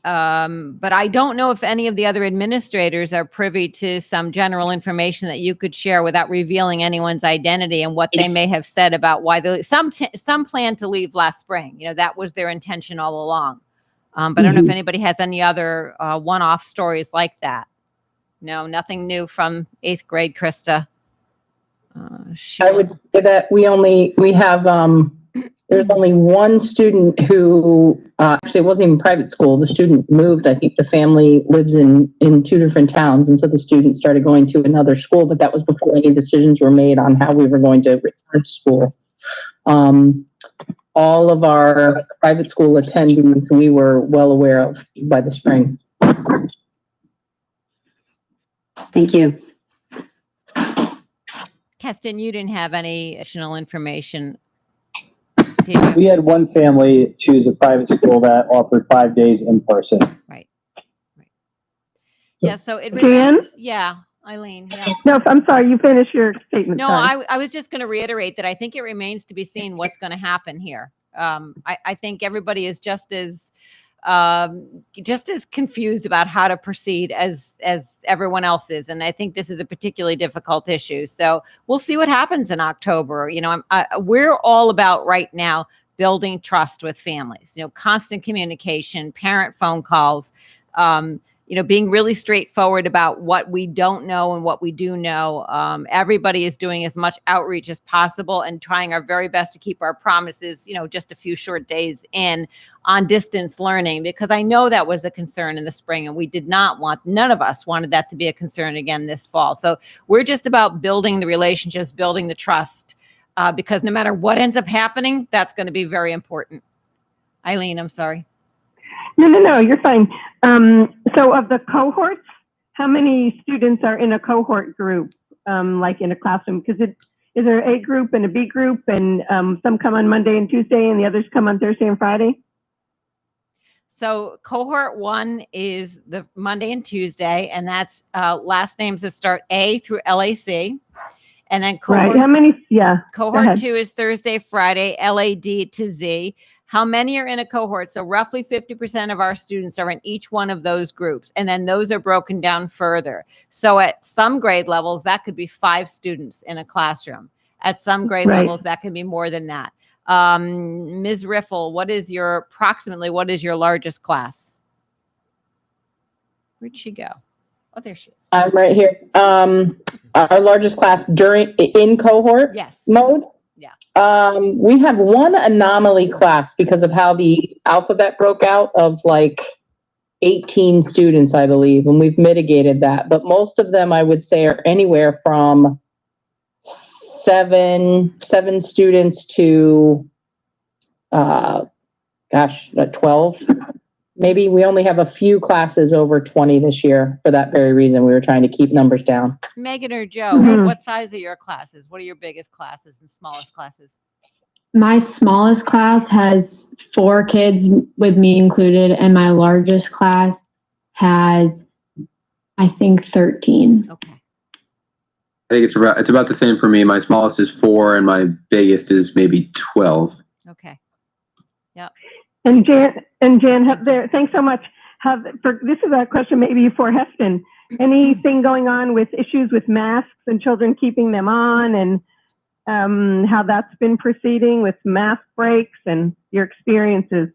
Speaker 4: But I don't know if any of the other administrators are privy to some general information that you could share without revealing anyone's identity and what they may have said about why some plan to leave last spring. You know, that was their intention all along. But I don't know if anybody has any other one-off stories like that. No, nothing new from 8th grade, Krista.
Speaker 14: I would say that we have there's only one student who actually it wasn't even private school. The student moved. I think the family lives in 2 different towns, and so the student started going to another school. But that was before any decisions were made on how we were going to return to school. All of our private school attendees we were well aware of by the spring.
Speaker 13: Thank you.
Speaker 4: Keston, you didn't have any additional information.
Speaker 15: We had one family choose a private school that offered 5 days in person.
Speaker 4: Right. Yeah, so it
Speaker 1: Jan?
Speaker 4: remains, yeah, Eileen. Yeah.
Speaker 1: No, I'm sorry, you finished your statement.
Speaker 4: No,
Speaker 1: sorry.
Speaker 4: I was just going to reiterate that I think it remains to be seen what's going to happen here. I think everybody is just as confused about how to proceed as everyone else is, and I think this is a particularly difficult issue. So we'll see what happens in October. You know, we're all about right now building trust with families. You know, constant communication, parent phone calls. You know, being really straightforward about what we don't know and what we do know. Everybody is doing as much outreach as possible and trying our very best to keep our promises, you know, just a few short days in on distance learning, because I know that was a concern in the spring and we did not want, none of us wanted that to be a concern again this fall. So we're just about building the relationships, building the trust, because no matter what ends up happening, that's going to be very important. Eileen, I'm sorry.
Speaker 1: No, you're fine. So of the cohorts, how many students are in a cohort group, like in a classroom? Because is there an A group and a B group, and some come on Monday and Tuesday and the others come on Thursday and Friday?
Speaker 4: So cohort 1 is the Monday and Tuesday, and that's last names that start A through LAC. And then cohort,
Speaker 1: right. How many? Yeah.
Speaker 4: Cohort 2 is Thursday, Friday, LAD to Z. How many are in a cohort? So roughly 50% of our students are in each one of those groups. And then those are broken down further. So at some grade levels, that could be 5 students in a classroom. At some grade levels, that can be more than that. Ms. Riffle, what is your largest class? Where'd she go? Oh, there she is.
Speaker 14: I'm right here. Our largest class in cohort mode. We have one anomaly class because of how the alphabet broke out of like 18 students, I believe, and we've mitigated that. But most of them, I would say, are anywhere from seven students to, 12. Maybe we only have a few classes over 20 this year for that very reason. We were trying to keep numbers down.
Speaker 4: Megan or Joe, what size are your classes? What are your biggest classes and smallest classes?
Speaker 7: My smallest class has 4 kids with me included, and my largest class has, I think, 13.
Speaker 4: Okay.
Speaker 6: I think it's about the same for me. My smallest is 4 and my biggest is maybe 12.
Speaker 4: Okay. Yep.
Speaker 1: And Jan, thanks so much. This is a question maybe for Heston. Anything going on with issues with masks and children keeping them on, and how that's been proceeding with mask breaks and your experiences?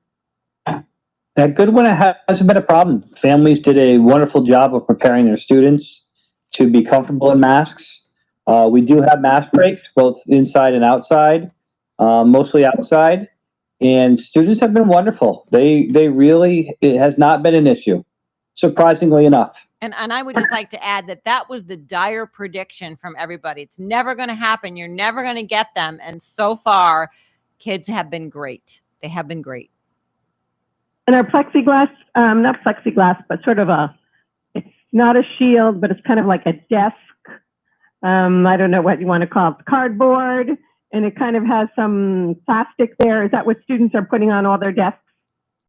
Speaker 15: That good one hasn't been a problem. Families did a wonderful job of preparing their students to be comfortable in masks. We do have mask breaks, both inside and outside, mostly outside. And students have been wonderful. It has not been an issue, surprisingly enough.
Speaker 4: And I would just like to add that was the dire prediction from everybody. It's never going to happen. You're never going to get them. And so far, kids have been great. They have been great.
Speaker 1: And our plexiglass, not plexiglass, but sort of it's not a shield, but it's kind of like a desk. I don't know what you want to call it, cardboard, and it kind of has some plastic there. Is that what students are putting on all their desks?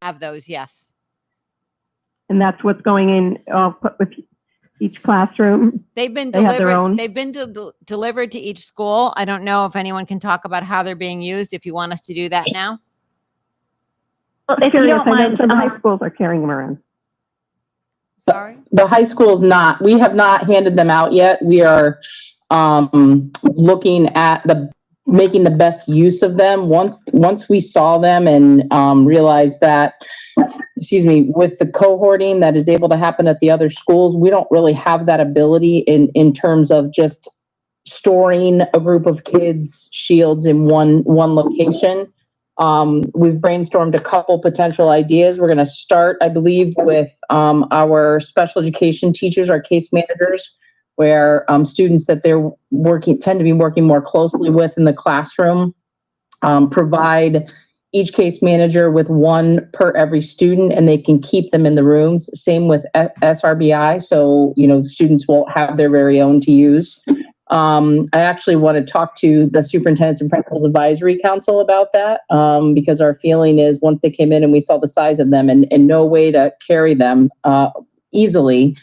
Speaker 4: Have those, yes.
Speaker 1: And that's what's going in, put with each classroom?
Speaker 4: They've been
Speaker 1: They have their
Speaker 4: delivered.
Speaker 1: own?
Speaker 4: They've been delivered to each school. I don't know if anyone can talk about how they're being used. If you want us to do that now.
Speaker 3: Well, if you
Speaker 1: Curious,
Speaker 3: don't
Speaker 1: I know
Speaker 3: mind,
Speaker 1: some high schools are carrying them around.
Speaker 4: Sorry.
Speaker 14: The high school's not. We have not handed them out yet. We are looking at making the best use of them. Once we saw them and realized that, with the cohorting that is able to happen at the other schools, we don't really have that ability in terms of just storing a group of kids' shields in one location. We've brainstormed a couple potential ideas. We're going to start, I believe, with our special education teachers, our case managers, where students that they're tend to be working more closely with in the classroom, provide each case manager with one per every student, and they can keep them in the rooms. Same with SRBI, so students won't have their very own to use. I actually want to talk to the Superintendents and Principals Advisory Council about that, because our feeling is once they came in and we saw the size of them and no way to carry them easily,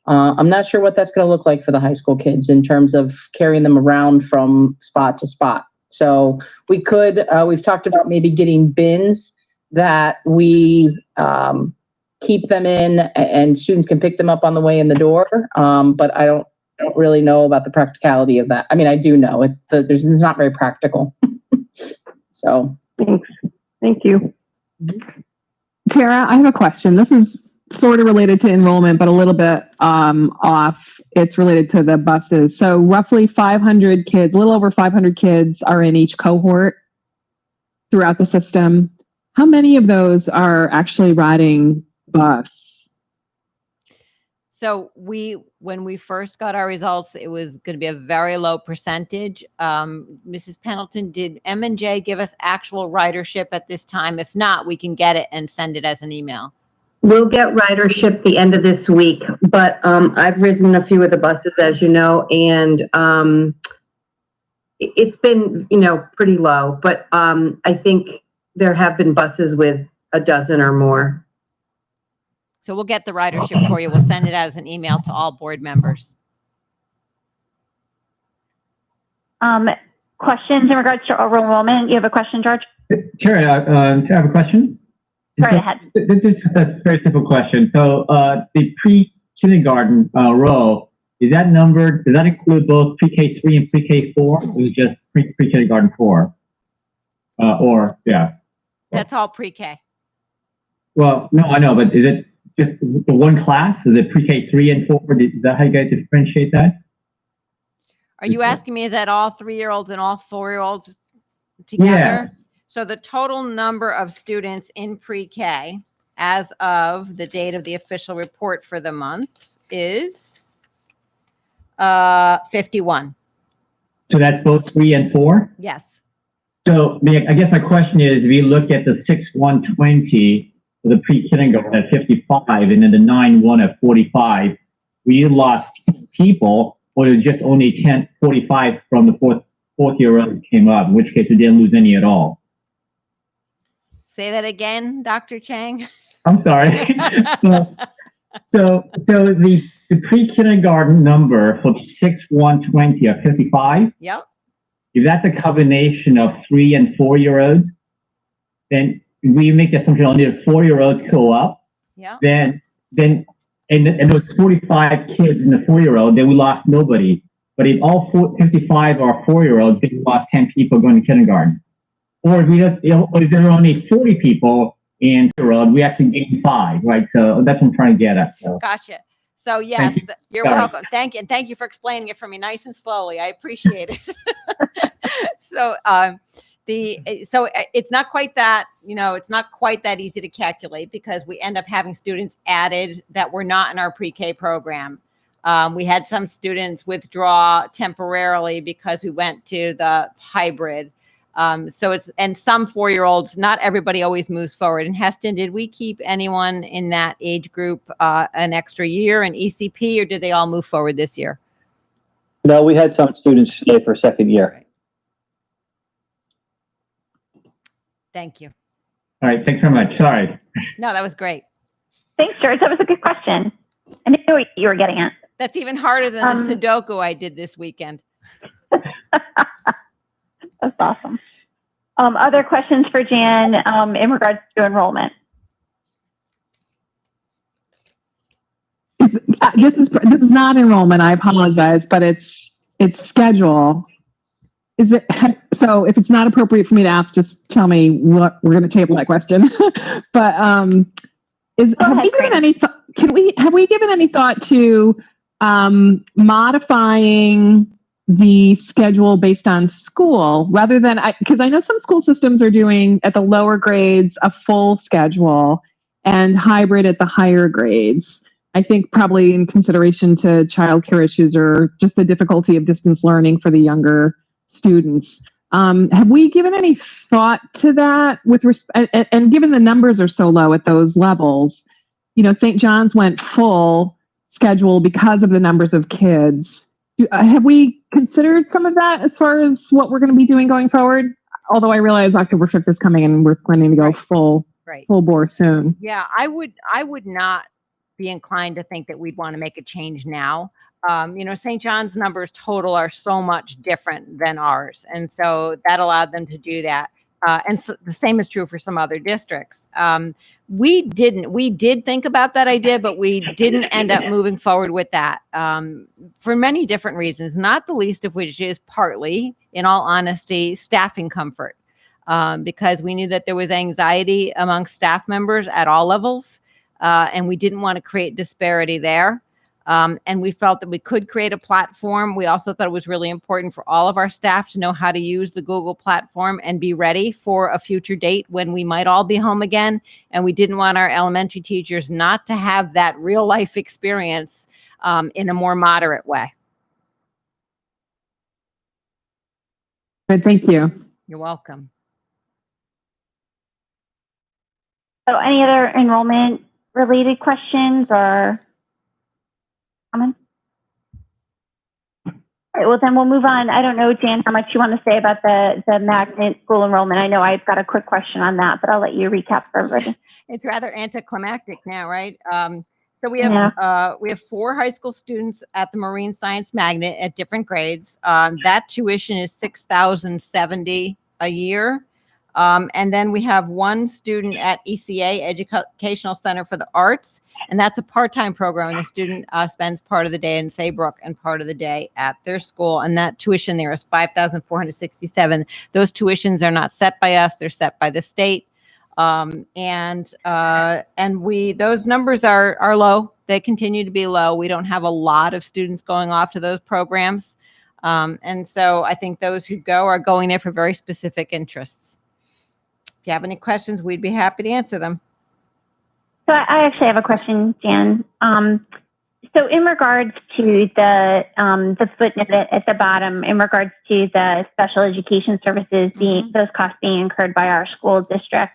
Speaker 14: I'm not sure what that's going to look like for the high school kids in terms of carrying them around from spot to spot. So we could, we've talked about maybe getting bins that we keep them in and students can pick them up on the way in the door, but I don't really know about the practicality of that. I mean, I do know it's not very practical. So
Speaker 1: thanks. Thank you.
Speaker 12: Tara, I have a question. This is sort of related to enrollment, but a little bit off. It's related to the buses. So roughly 500 kids, a little over 500 kids are in each cohort throughout the system. How many of those are actually riding bus?
Speaker 4: So when we first got our results, it was going to be a very low percentage. Mrs. Pendleton, did M&J give us actual ridership at this time? If not, we can get it and send it as an email.
Speaker 11: We'll get ridership the end of this week, but I've ridden a few of the buses, as you know, and it's been, pretty low, but I think there have been buses with a dozen or more.
Speaker 4: So we'll get the ridership for you. We'll send it out as an email to all board members.
Speaker 3: Questions in regards to enrollment? You have a question, George?
Speaker 8: Sure. I have a question.
Speaker 3: Go ahead.
Speaker 8: This is a very simple question. So the pre-kindergarten row, is that numbered? Does that include both pre-K 3 and pre-K 4? Or is it just pre-kindergarten 4? Yeah.
Speaker 4: That's all pre-K.
Speaker 8: Well, no, I know, but is it just the one class? Is it pre-K 3 and 4? Is that how you guys differentiate that?
Speaker 4: Are you asking me, is that all 3-year-olds and all 4-year-olds together?
Speaker 8: Yes.
Speaker 4: So the total number of students in pre-K as of the date of the official report for the month is 51.
Speaker 8: So that's both 3 and 4?
Speaker 4: Yes.
Speaker 8: So I guess my question is, if you look at the 6-1-20, the pre-kindergarten at 55, and then the 9-1 at 45, we lost 10 people, or it was just only 45 from the fourth year round came up, in which case we didn't lose any at all. Say
Speaker 4: that again, Dr. Chang.
Speaker 8: I'm sorry. so the pre-kindergarten number for the 6-1-20 at 55.
Speaker 4: Yep.
Speaker 8: If that's a combination of 3 and 4-year-olds, then we make the assumption only the 4-year-olds go up.
Speaker 4: Yeah.
Speaker 8: Then and those 45 kids in the 4-year-old, then we lost nobody. But if all 55 are 4-year-olds, then we lost 10 people going to kindergarten. Or if there are only 40 people in the road, we actually gain 5, right? So that's what I'm trying to get at. So.
Speaker 4: Gotcha. So yes, you're welcome. Thank you. And thank you for explaining it for me nice and slowly. I appreciate it. So it's not quite that, it's not quite that easy to calculate because we end up having students added that were not in our pre-K program. We had some students withdraw temporarily because we went to the hybrid. So it's, and some 4-year-olds, not everybody always moves forward. And Heston, did we keep anyone in that age group an extra year in ECP, or did they all move forward this year?
Speaker 15: No, we had some students stay for a second year.
Speaker 4: Thank you.
Speaker 8: All right, thanks very much. Sorry.
Speaker 4: No, that was great.
Speaker 3: Thanks, George. That was a good question. I knew what you were getting at.
Speaker 4: That's even harder than the Sudoku I did this weekend.
Speaker 3: That's awesome. Other questions for Jan in regards to enrollment?
Speaker 12: This is not enrollment. I apologize, but it's schedule. Is it so? If it's not appropriate for me to ask, just tell me what we're going to table that question. But have we given any? Have we given any thought to modifying the schedule based on school rather than, because I know some school systems are doing at the lower grades a full schedule and hybrid at the higher grades. I think probably in consideration to childcare issues or just the difficulty of distance learning for the younger students. Have we given any thought to that with respect, and given the numbers are so low at those levels, you know, St. John's went full schedule because of the numbers of kids. Have we considered some of that as far as what we're going to be doing going forward? Although I realize October 5th is coming and we're planning to go full bore soon.
Speaker 4: Yeah, I would not be inclined to think that we'd want to make a change now. You know, St. John's numbers total are so much different than ours. And so that allowed them to do that. And so the same is true for some other districts. We did think about that idea, but we didn't end up moving forward with that for many different reasons, not the least of which is partly, in all honesty, staffing comfort, because we knew that there was anxiety among staff members at all levels, and we didn't want to create disparity there. And we felt that we could create a platform. We also thought it was really important for all of our staff to know how to use the Google platform and be ready for a future date when we might all be home again. And we didn't want our elementary teachers not to have that real life experience in a more moderate way.
Speaker 12: Good, thank you.
Speaker 4: You're welcome.
Speaker 3: So any other enrollment related questions or comments? All right, well then we'll move on. I don't know, Jan, how much you want to say about the magnet school enrollment. I know I've got a quick question on that, but I'll let you recap for everybody.
Speaker 4: It's rather anticlimactic now, right? So we have 4 high school students at the Marine Science Magnet at different grades. That tuition is $6,070 a year. And then we have 1 student at ECA, Educational Center for the Arts, and that's a part-time program. And the student spends part of the day in Saybrook and part of the day at their school. And that tuition there is $5,467. Those tuitions are not set by us; they're set by the state. And those numbers are low. They continue to be low. We don't have a lot of students going off to those programs, and so I think those who go are going there for very specific interests. If you have any questions, we'd be happy to answer them.
Speaker 3: So I actually have a question, Jan. So in regards to the footnote at the bottom, in regards to the special education services those costs being incurred by our school district.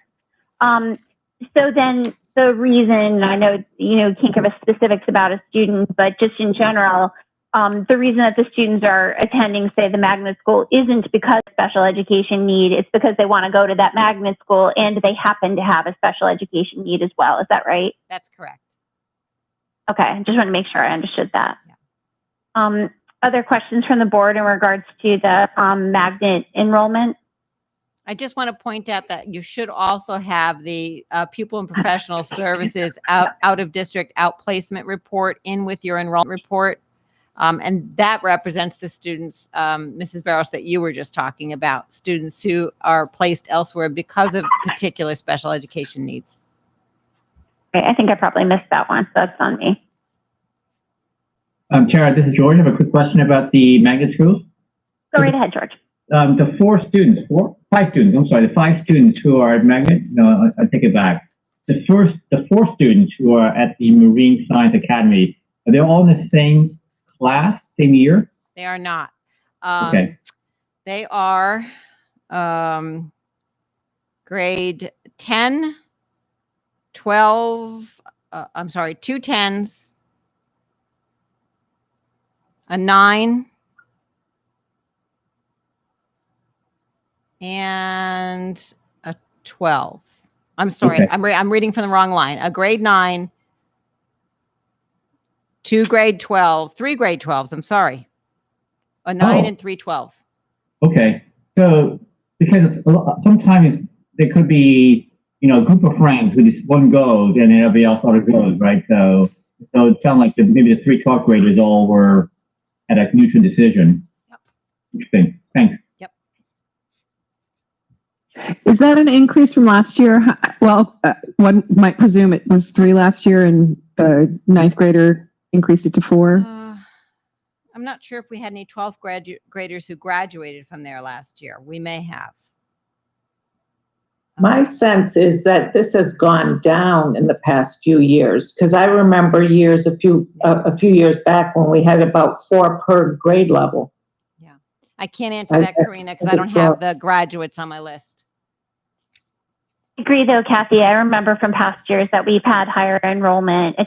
Speaker 3: So then the reason, I know you can't give us specifics about a student, but just in general, the reason that the students are attending, say, the magnet school isn't because of special education need. It's because they want to go to that magnet school and they happen to have a special education need as well. Is that right?
Speaker 4: That's correct.
Speaker 3: Okay. I just want to make sure I understood that. Yeah. Other questions from the board in regards to the magnet enrollment?
Speaker 4: I just want to point out that you should also have the pupil and professional services out of district outplacement report in with your enrollment report. And that represents the students, Mrs. Barros, that you were just talking about, students who are placed elsewhere because of particular special education needs.
Speaker 3: Okay, I think I probably missed that one, so that's on me.
Speaker 8: Tara, this is George. I have a quick question about the magnet schools.
Speaker 3: Go right ahead, George.
Speaker 8: The 5 students, the 5 students who are at magnet, no, I take it back. The 4 students who are at the Marine Science Academy, are they all in the same class, same year?
Speaker 4: They are not.
Speaker 8: Okay.
Speaker 4: They are, grade 10, 12, I'm sorry, 2 10s, a 9, and a 12. I'm sorry,
Speaker 8: Okay.
Speaker 4: I'm reading from the wrong line. A grade 9, 2 grade 12s, 3 grade 12s, I'm sorry. A 9 and 3 12s.
Speaker 8: Okay. So, because sometimes there could be, a group of friends who this one goes and then everybody else sort of goes, right? So it sounded like maybe the 3 12th graders all were at a mutual decision.
Speaker 4: Yep.
Speaker 8: Interesting. Thanks.
Speaker 4: Yep.
Speaker 12: Is that an increase from last year? Well, one might presume it was 3 last year and the 9th grader increased it to 4.
Speaker 4: I'm not sure if we had any 12th graders who graduated from there last year. We may have.
Speaker 10: My sense is that this has gone down in the past few years, because I remember a few years back when we had about 4 per grade level.
Speaker 4: Yeah, I can't answer that, Karina, because I don't have the graduates on my list.
Speaker 3: I agree, though, Kathy. I remember from past years that we've had higher enrollment,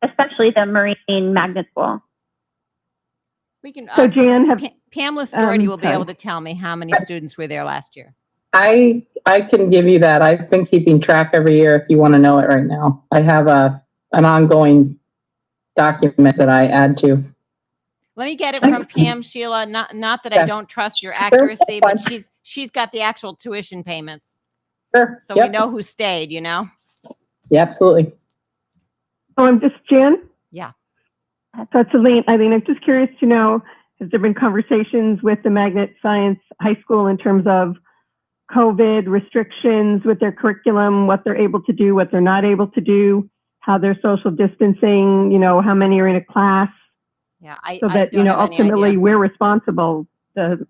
Speaker 3: especially the Marine Magnet School.
Speaker 4: We can.
Speaker 1: So Jan,
Speaker 4: Pamela Sturdy will be able to tell me how many students were there last year.
Speaker 14: I can give you that. I've been keeping track every year if you want to know it right now. I have an ongoing document that I add to.
Speaker 4: Let me get it from Pam, Sheila. Not that I don't trust your accuracy, but she's got the actual tuition payments.
Speaker 14: Sure.
Speaker 4: So we know who stayed,
Speaker 14: Yeah, absolutely.
Speaker 1: Oh, I'm just Jan?
Speaker 4: Yeah.
Speaker 1: So Celine, I'm just curious to know, has there been conversations with the Magnet Science High School in terms of COVID restrictions with their curriculum, what they're able to do, what they're not able to do, how they're social distancing, how many are in a class?
Speaker 4: Yeah,
Speaker 1: so that, ultimately we're responsible. The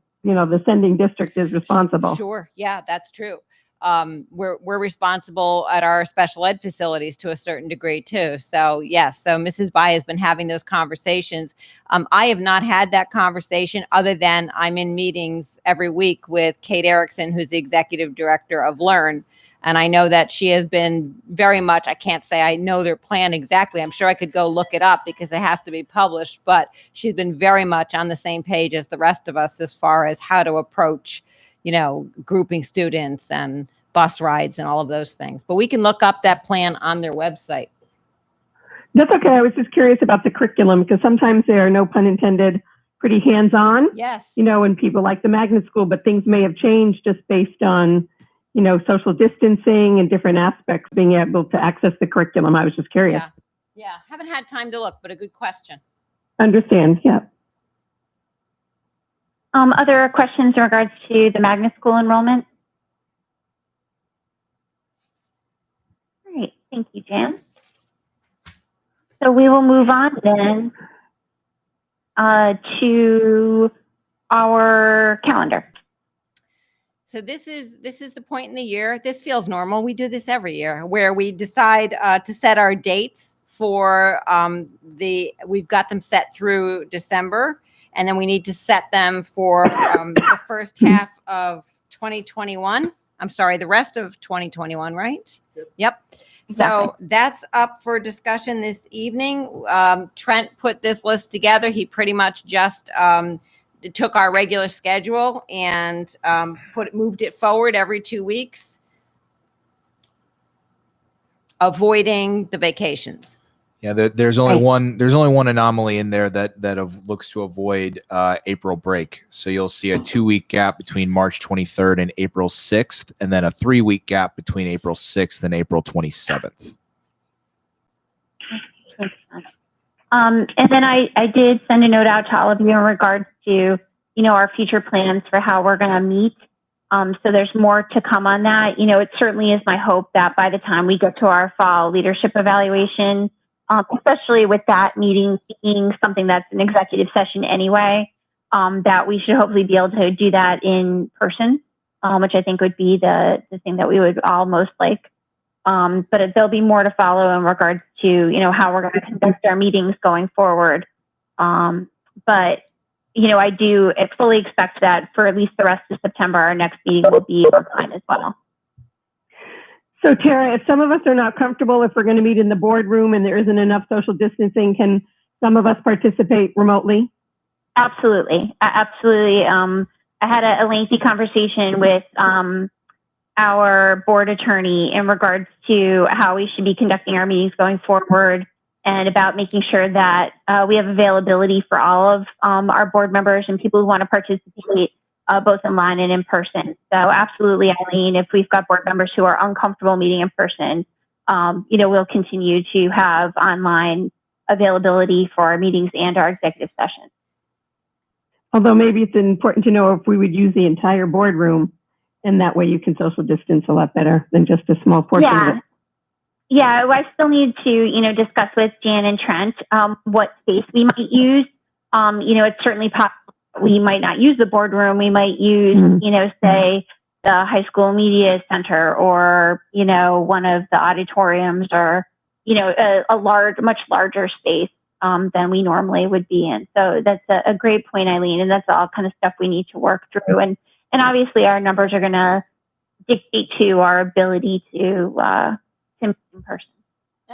Speaker 1: sending district is responsible.
Speaker 4: Sure. Yeah, that's true. We're responsible at our special ed facilities to a certain degree too. So yes, so Mrs. Bai has been having those conversations. I have not had that conversation other than I'm in meetings every week with Kate Erickson, who's the executive director of Learn. And I know that she has been very much, I can't say I know their plan exactly. I'm sure I could go look it up because it has to be published, but she's been very much on the same page as the rest of us as far as how to approach grouping students and bus rides and all of those things. But we can look up that plan on their website.
Speaker 1: That's okay. I was just curious about the curriculum because sometimes they are, no pun intended, pretty hands-on.
Speaker 4: Yes.
Speaker 1: And people like the magnet school, but things may have changed just based on, social distancing and different aspects, being able to access the curriculum. I was just curious.
Speaker 4: Yeah. Haven't had time to look, but a good question.
Speaker 1: Understand. Yeah.
Speaker 3: Other questions in regards to the magnet school enrollment? Great, thank you, Jan. So we will move on then to our calendar.
Speaker 4: So this is the point in the year. This feels normal. We do this every year where we decide to set our dates for we've got them set through December. And then we need to set them for the first half of 2021. I'm sorry, the rest of 2021, right? Yep. Exactly. So that's up for discussion this evening. Trent put this list together. He pretty much just took our regular schedule and moved it forward every 2 weeks, avoiding the vacations.
Speaker 5: Yeah, there's only one anomaly in there that looks to avoid April break. So you'll see a 2-week gap between March 23rd and April 6th, and then a 3-week gap between April 6th and April 27th.
Speaker 3: And then I did send a note out to all of you in regards to our future plans for how we're going to meet. So there's more to come on that. It certainly is my hope that by the time we get to our fall leadership evaluation, especially with that meeting being something that's an executive session anyway, that we should hopefully be able to do that in person, which I think would be the thing that we would all most like. But there'll be more to follow in regards to, how we're going to conduct our meetings going forward. But, I do fully expect that for at least the rest of September, our next meeting will be online as well.
Speaker 1: So Tara, if some of us are not comfortable, if we're going to meet in the boardroom and there isn't enough social distancing, can some of us participate remotely?
Speaker 3: Absolutely. Absolutely. I had a lengthy conversation with our board attorney in regards to how we should be conducting our meetings going forward and about making sure that we have availability for all of our board members and people who want to participate both online and in person. So absolutely, Eileen, if we've got board members who are uncomfortable meeting in person, we'll continue to have online availability for our meetings and our executive sessions.
Speaker 1: Although maybe it's important to know if we would use the entire boardroom, and that way you can social distance a lot better than just a small portion of it.
Speaker 3: Yeah, I still need to, discuss with Jan and Trent what space we might use. It's certainly possible we might not use the boardroom. We might use, say, the high school media center or, one of the auditoriums or, a much larger space than we normally would be in. So that's a great point, Eileen, and that's all kind of stuff we need to work through. And obviously our numbers are going to dictate to our ability to in person.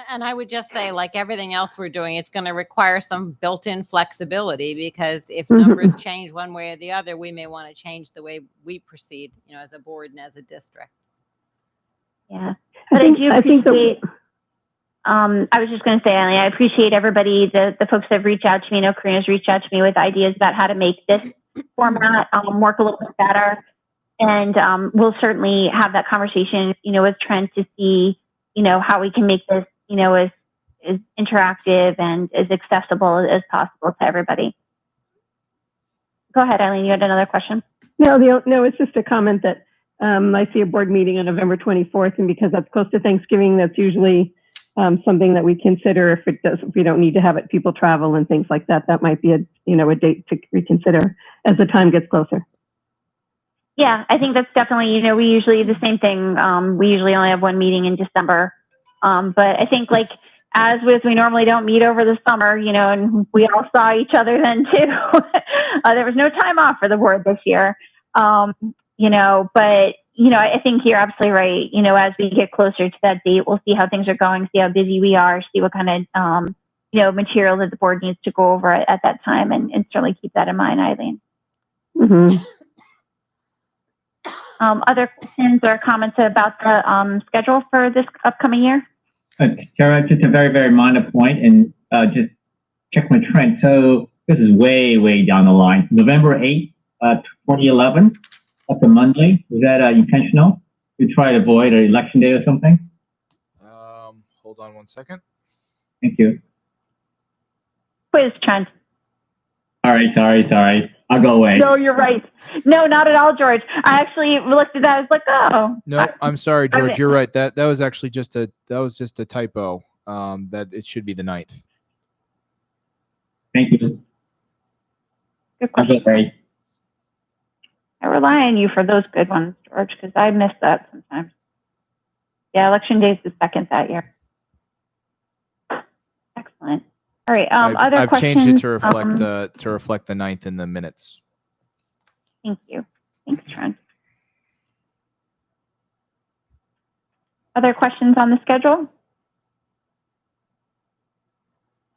Speaker 4: And I would just say, like everything else we're doing, it's going to require some built-in flexibility, because if numbers change one way or the other, we may want to change the way we proceed, as a board and as a district.
Speaker 3: Yeah, but I do appreciate. I was just going to say, Eileen, I appreciate everybody, the folks that have reached out to me. I know Karina's reached out to me with ideas about how to make this format work a little bit better, and we'll certainly have that conversation, with Trent to see, how we can make this, as interactive and as accessible as possible to everybody. Go ahead, Eileen. You had another question?
Speaker 1: No, it's just a comment that I see a board meeting on November 24th, and because that's close to Thanksgiving, that's usually something that we consider. If we don't need to have it, people travel and things like that. That might be a date to reconsider as the time gets closer.
Speaker 3: Yeah, I think that's definitely, we usually the same thing. We usually only have one meeting in December. But I think as we normally don't meet over the summer, and we all saw each other then too. There was no time off for the board this year. But I think you're absolutely right. As we get closer to that date, we'll see how things are going, see how busy we are, see what kind of, material that the board needs to go over at that time, and certainly keep that in mind, Eileen.
Speaker 1: Mm-hmm.
Speaker 3: Other questions or comments about the schedule for this upcoming year?
Speaker 8: Tara, just a very, very minor point, and just check my trend. So this is way, way down the line. November 8th, 2011. That's a Monday. Was that intentional? To try to avoid an election day or something?
Speaker 5: Hold on one second.
Speaker 8: Thank you.
Speaker 3: Quiz, Trent.
Speaker 8: All right, sorry. I'll go away.
Speaker 3: No, you're right. No, not at all, George. I actually looked at that. I was like, oh.
Speaker 5: No, I'm sorry, George. You're right. That was actually just a typo. That it should be the 9th.
Speaker 8: Thank you.
Speaker 3: Good question.
Speaker 8: Okay.
Speaker 3: I rely on you for those good ones, George, because I miss that sometimes. Yeah, election day is the 2nd that year. Excellent. All right. Other questions?
Speaker 5: I've changed it to reflect the 9th in the minutes.
Speaker 3: Thank you. Thanks, Trent. Other questions on the schedule? All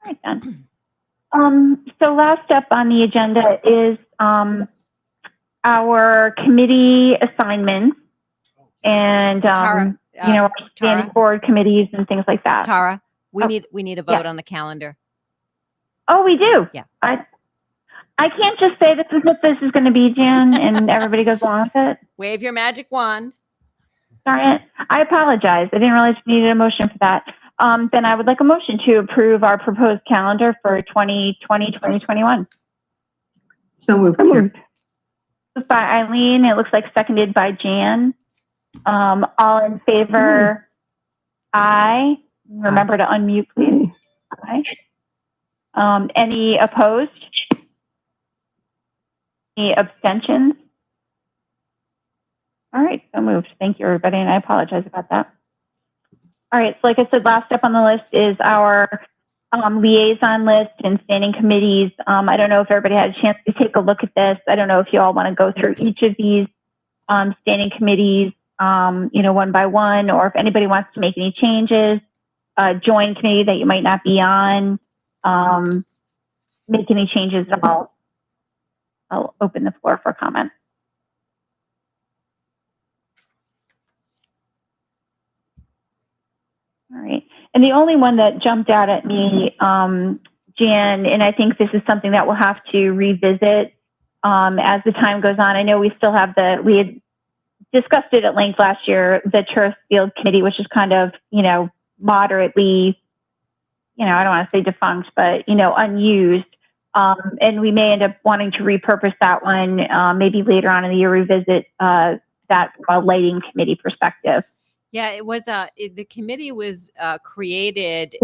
Speaker 3: right, then. So last up on the agenda is our committee assignments and
Speaker 4: Tara,
Speaker 3: our standing board committees and things like that.
Speaker 4: Tara, we need a vote on the calendar.
Speaker 3: Oh, we do?
Speaker 4: Yeah.
Speaker 3: I can't just say this is what this is going to be, Jan, and everybody goes along with it.
Speaker 4: Wave your magic wand.
Speaker 3: Sorry, I apologize. I didn't realize we needed a motion for that. Then I would like a motion to approve our proposed calendar for 2020-2021.
Speaker 2: So moved.
Speaker 3: By Eileen. It looks like seconded by Jan. All in favor? Aye. Remember to unmute, please. Aye. Any opposed? Any abstentions? All right, so moved. Thank you, everybody, and I apologize about that. All right, so like I said, last step on the list is our liaison list and standing committees. I don't know if everybody had a chance to take a look at this. I don't know if you all want to go through each of these standing committees, one by one, or if anybody wants to make any changes, join committee that you might not be on, make any changes at all. I'll open the floor for comment. All right. And the only one that jumped out at me, Jan, and I think this is something that we'll have to revisit as the time goes on. I know we still have we had discussed it at length last year, the turf field committee, which is kind of, moderately, I don't want to say defunct, but, unused. And we may end up wanting to repurpose that one, maybe later on in the year, revisit that from a lighting committee perspective.
Speaker 4: Yeah, it was the committee was created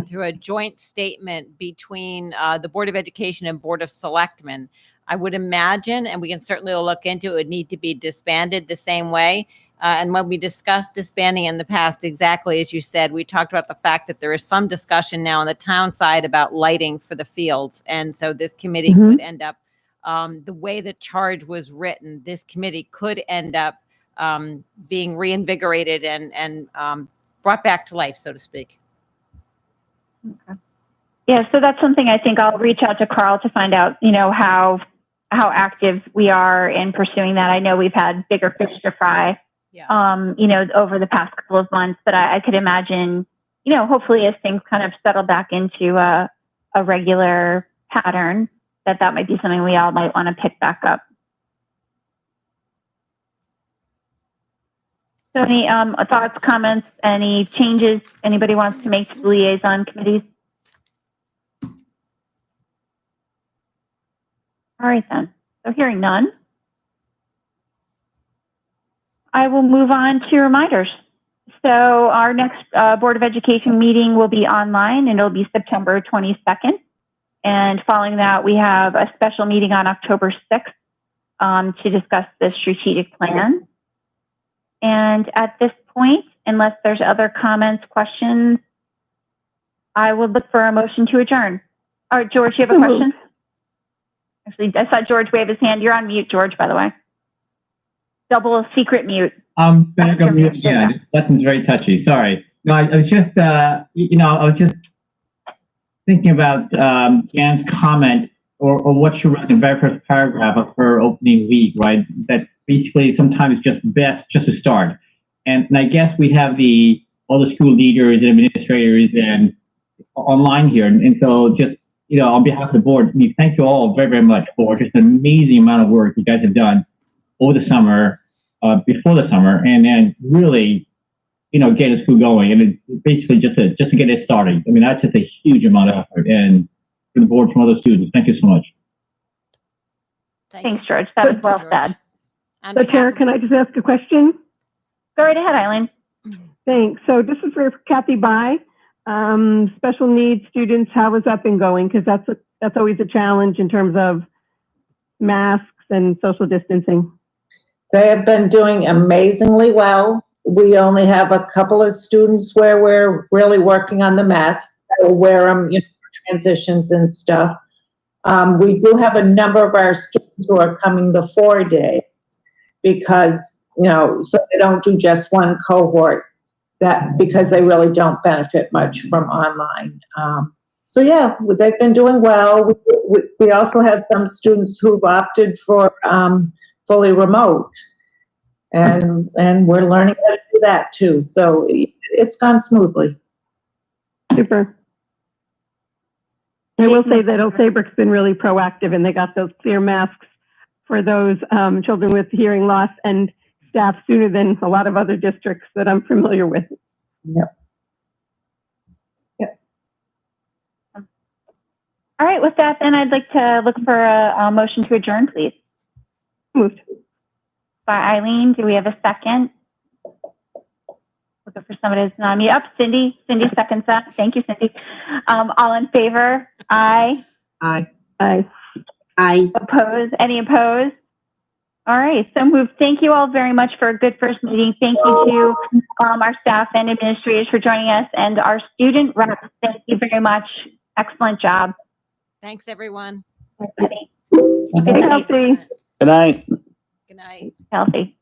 Speaker 4: through a joint statement between the Board of Education and Board of Selectmen. I would imagine, and we can certainly look into it, would need to be disbanded the same way. And when we discussed disbanding in the past, exactly as you said, we talked about the fact that there is some discussion now on the town side about lighting for the fields. And so this committee could end up, the way the charge was written, this committee could end up being reinvigorated and brought back to life, so to speak.
Speaker 3: Okay. Yeah, so that's something I think I'll reach out to Carl to find out, how active we are in pursuing that. I know we've had bigger fish to fry, over the past couple of months, but I could imagine, hopefully as things kind of settle back into a regular pattern, that might be something we all might want to pick back up. So any thoughts, comments, any changes anybody wants to make to the liaison committees? All right then. So hearing none, I will move on to reminders. So our next Board of Education meeting will be online, and it'll be September 22nd. And following that, we have a special meeting on October 6th to discuss the strategic plan. And at this point, unless there's other comments, questions, I would look for a motion to adjourn. All right, George, you have a question? Actually, I saw George wave his hand. You're on mute, George, by the way. Double secret mute.
Speaker 8: I'm back on mute again. This button's very touchy. Sorry. No, I was just, I was just thinking about Jan's comment or what she wrote in the very first paragraph of her opening week, right? That basically sometimes it's just best just to start. And I guess we have all the school leaders and administrators and online here. And so just, on behalf of the board, thank you all very, very much for just an amazing amount of work you guys have done over the summer, before the summer, and then really, get the school going. And it's basically just to get it started. I mean, that's just a huge amount of effort. And for the board, from other students, thank you so much.
Speaker 3: Thanks, George. That was well said.
Speaker 1: So, Tara, can I just ask a question?
Speaker 3: Go right ahead, Eileen.
Speaker 1: Thanks. So this is for Kathy Bai. Special needs students, how is that been going? Because that's always a challenge in terms of masks and social distancing.
Speaker 10: They have been doing amazingly well. We only have a couple of students where we're really working on the masks. We'll wear them, for transitions and stuff. We do have a number of our students who are coming the 4 days because, so they don't do just one cohort, because they really don't benefit much from online. So yeah, they've been doing well. We also have some students who've opted for fully remote, and we're learning how to do that too. So it's gone smoothly.
Speaker 1: Super. I will say that Saybrook's been really proactive, and they got those clear masks for those children with hearing loss and staff sooner than a lot of other districts that I'm familiar with.
Speaker 10: Yep.
Speaker 3: All right, with that, then I'd like to look for a motion to adjourn, please.
Speaker 1: Moved.
Speaker 3: By Eileen. Do we have a second? Looking for somebody who's not me. Up, Cindy. Cindy seconds that. Thank you, Cindy. All in favor? Aye.
Speaker 2: Aye.
Speaker 1: Aye.
Speaker 13: Aye.
Speaker 3: Opposed? Any opposed? All right, so moved. Thank you all very much for a good first meeting. Thank you to our staff and administrators for joining us, and our student reps. Thank you very much. Excellent job.
Speaker 4: Thanks, everyone.
Speaker 3: Everybody.
Speaker 1: Stay healthy.
Speaker 15: Good night.
Speaker 4: Good night.
Speaker 3: Healthy.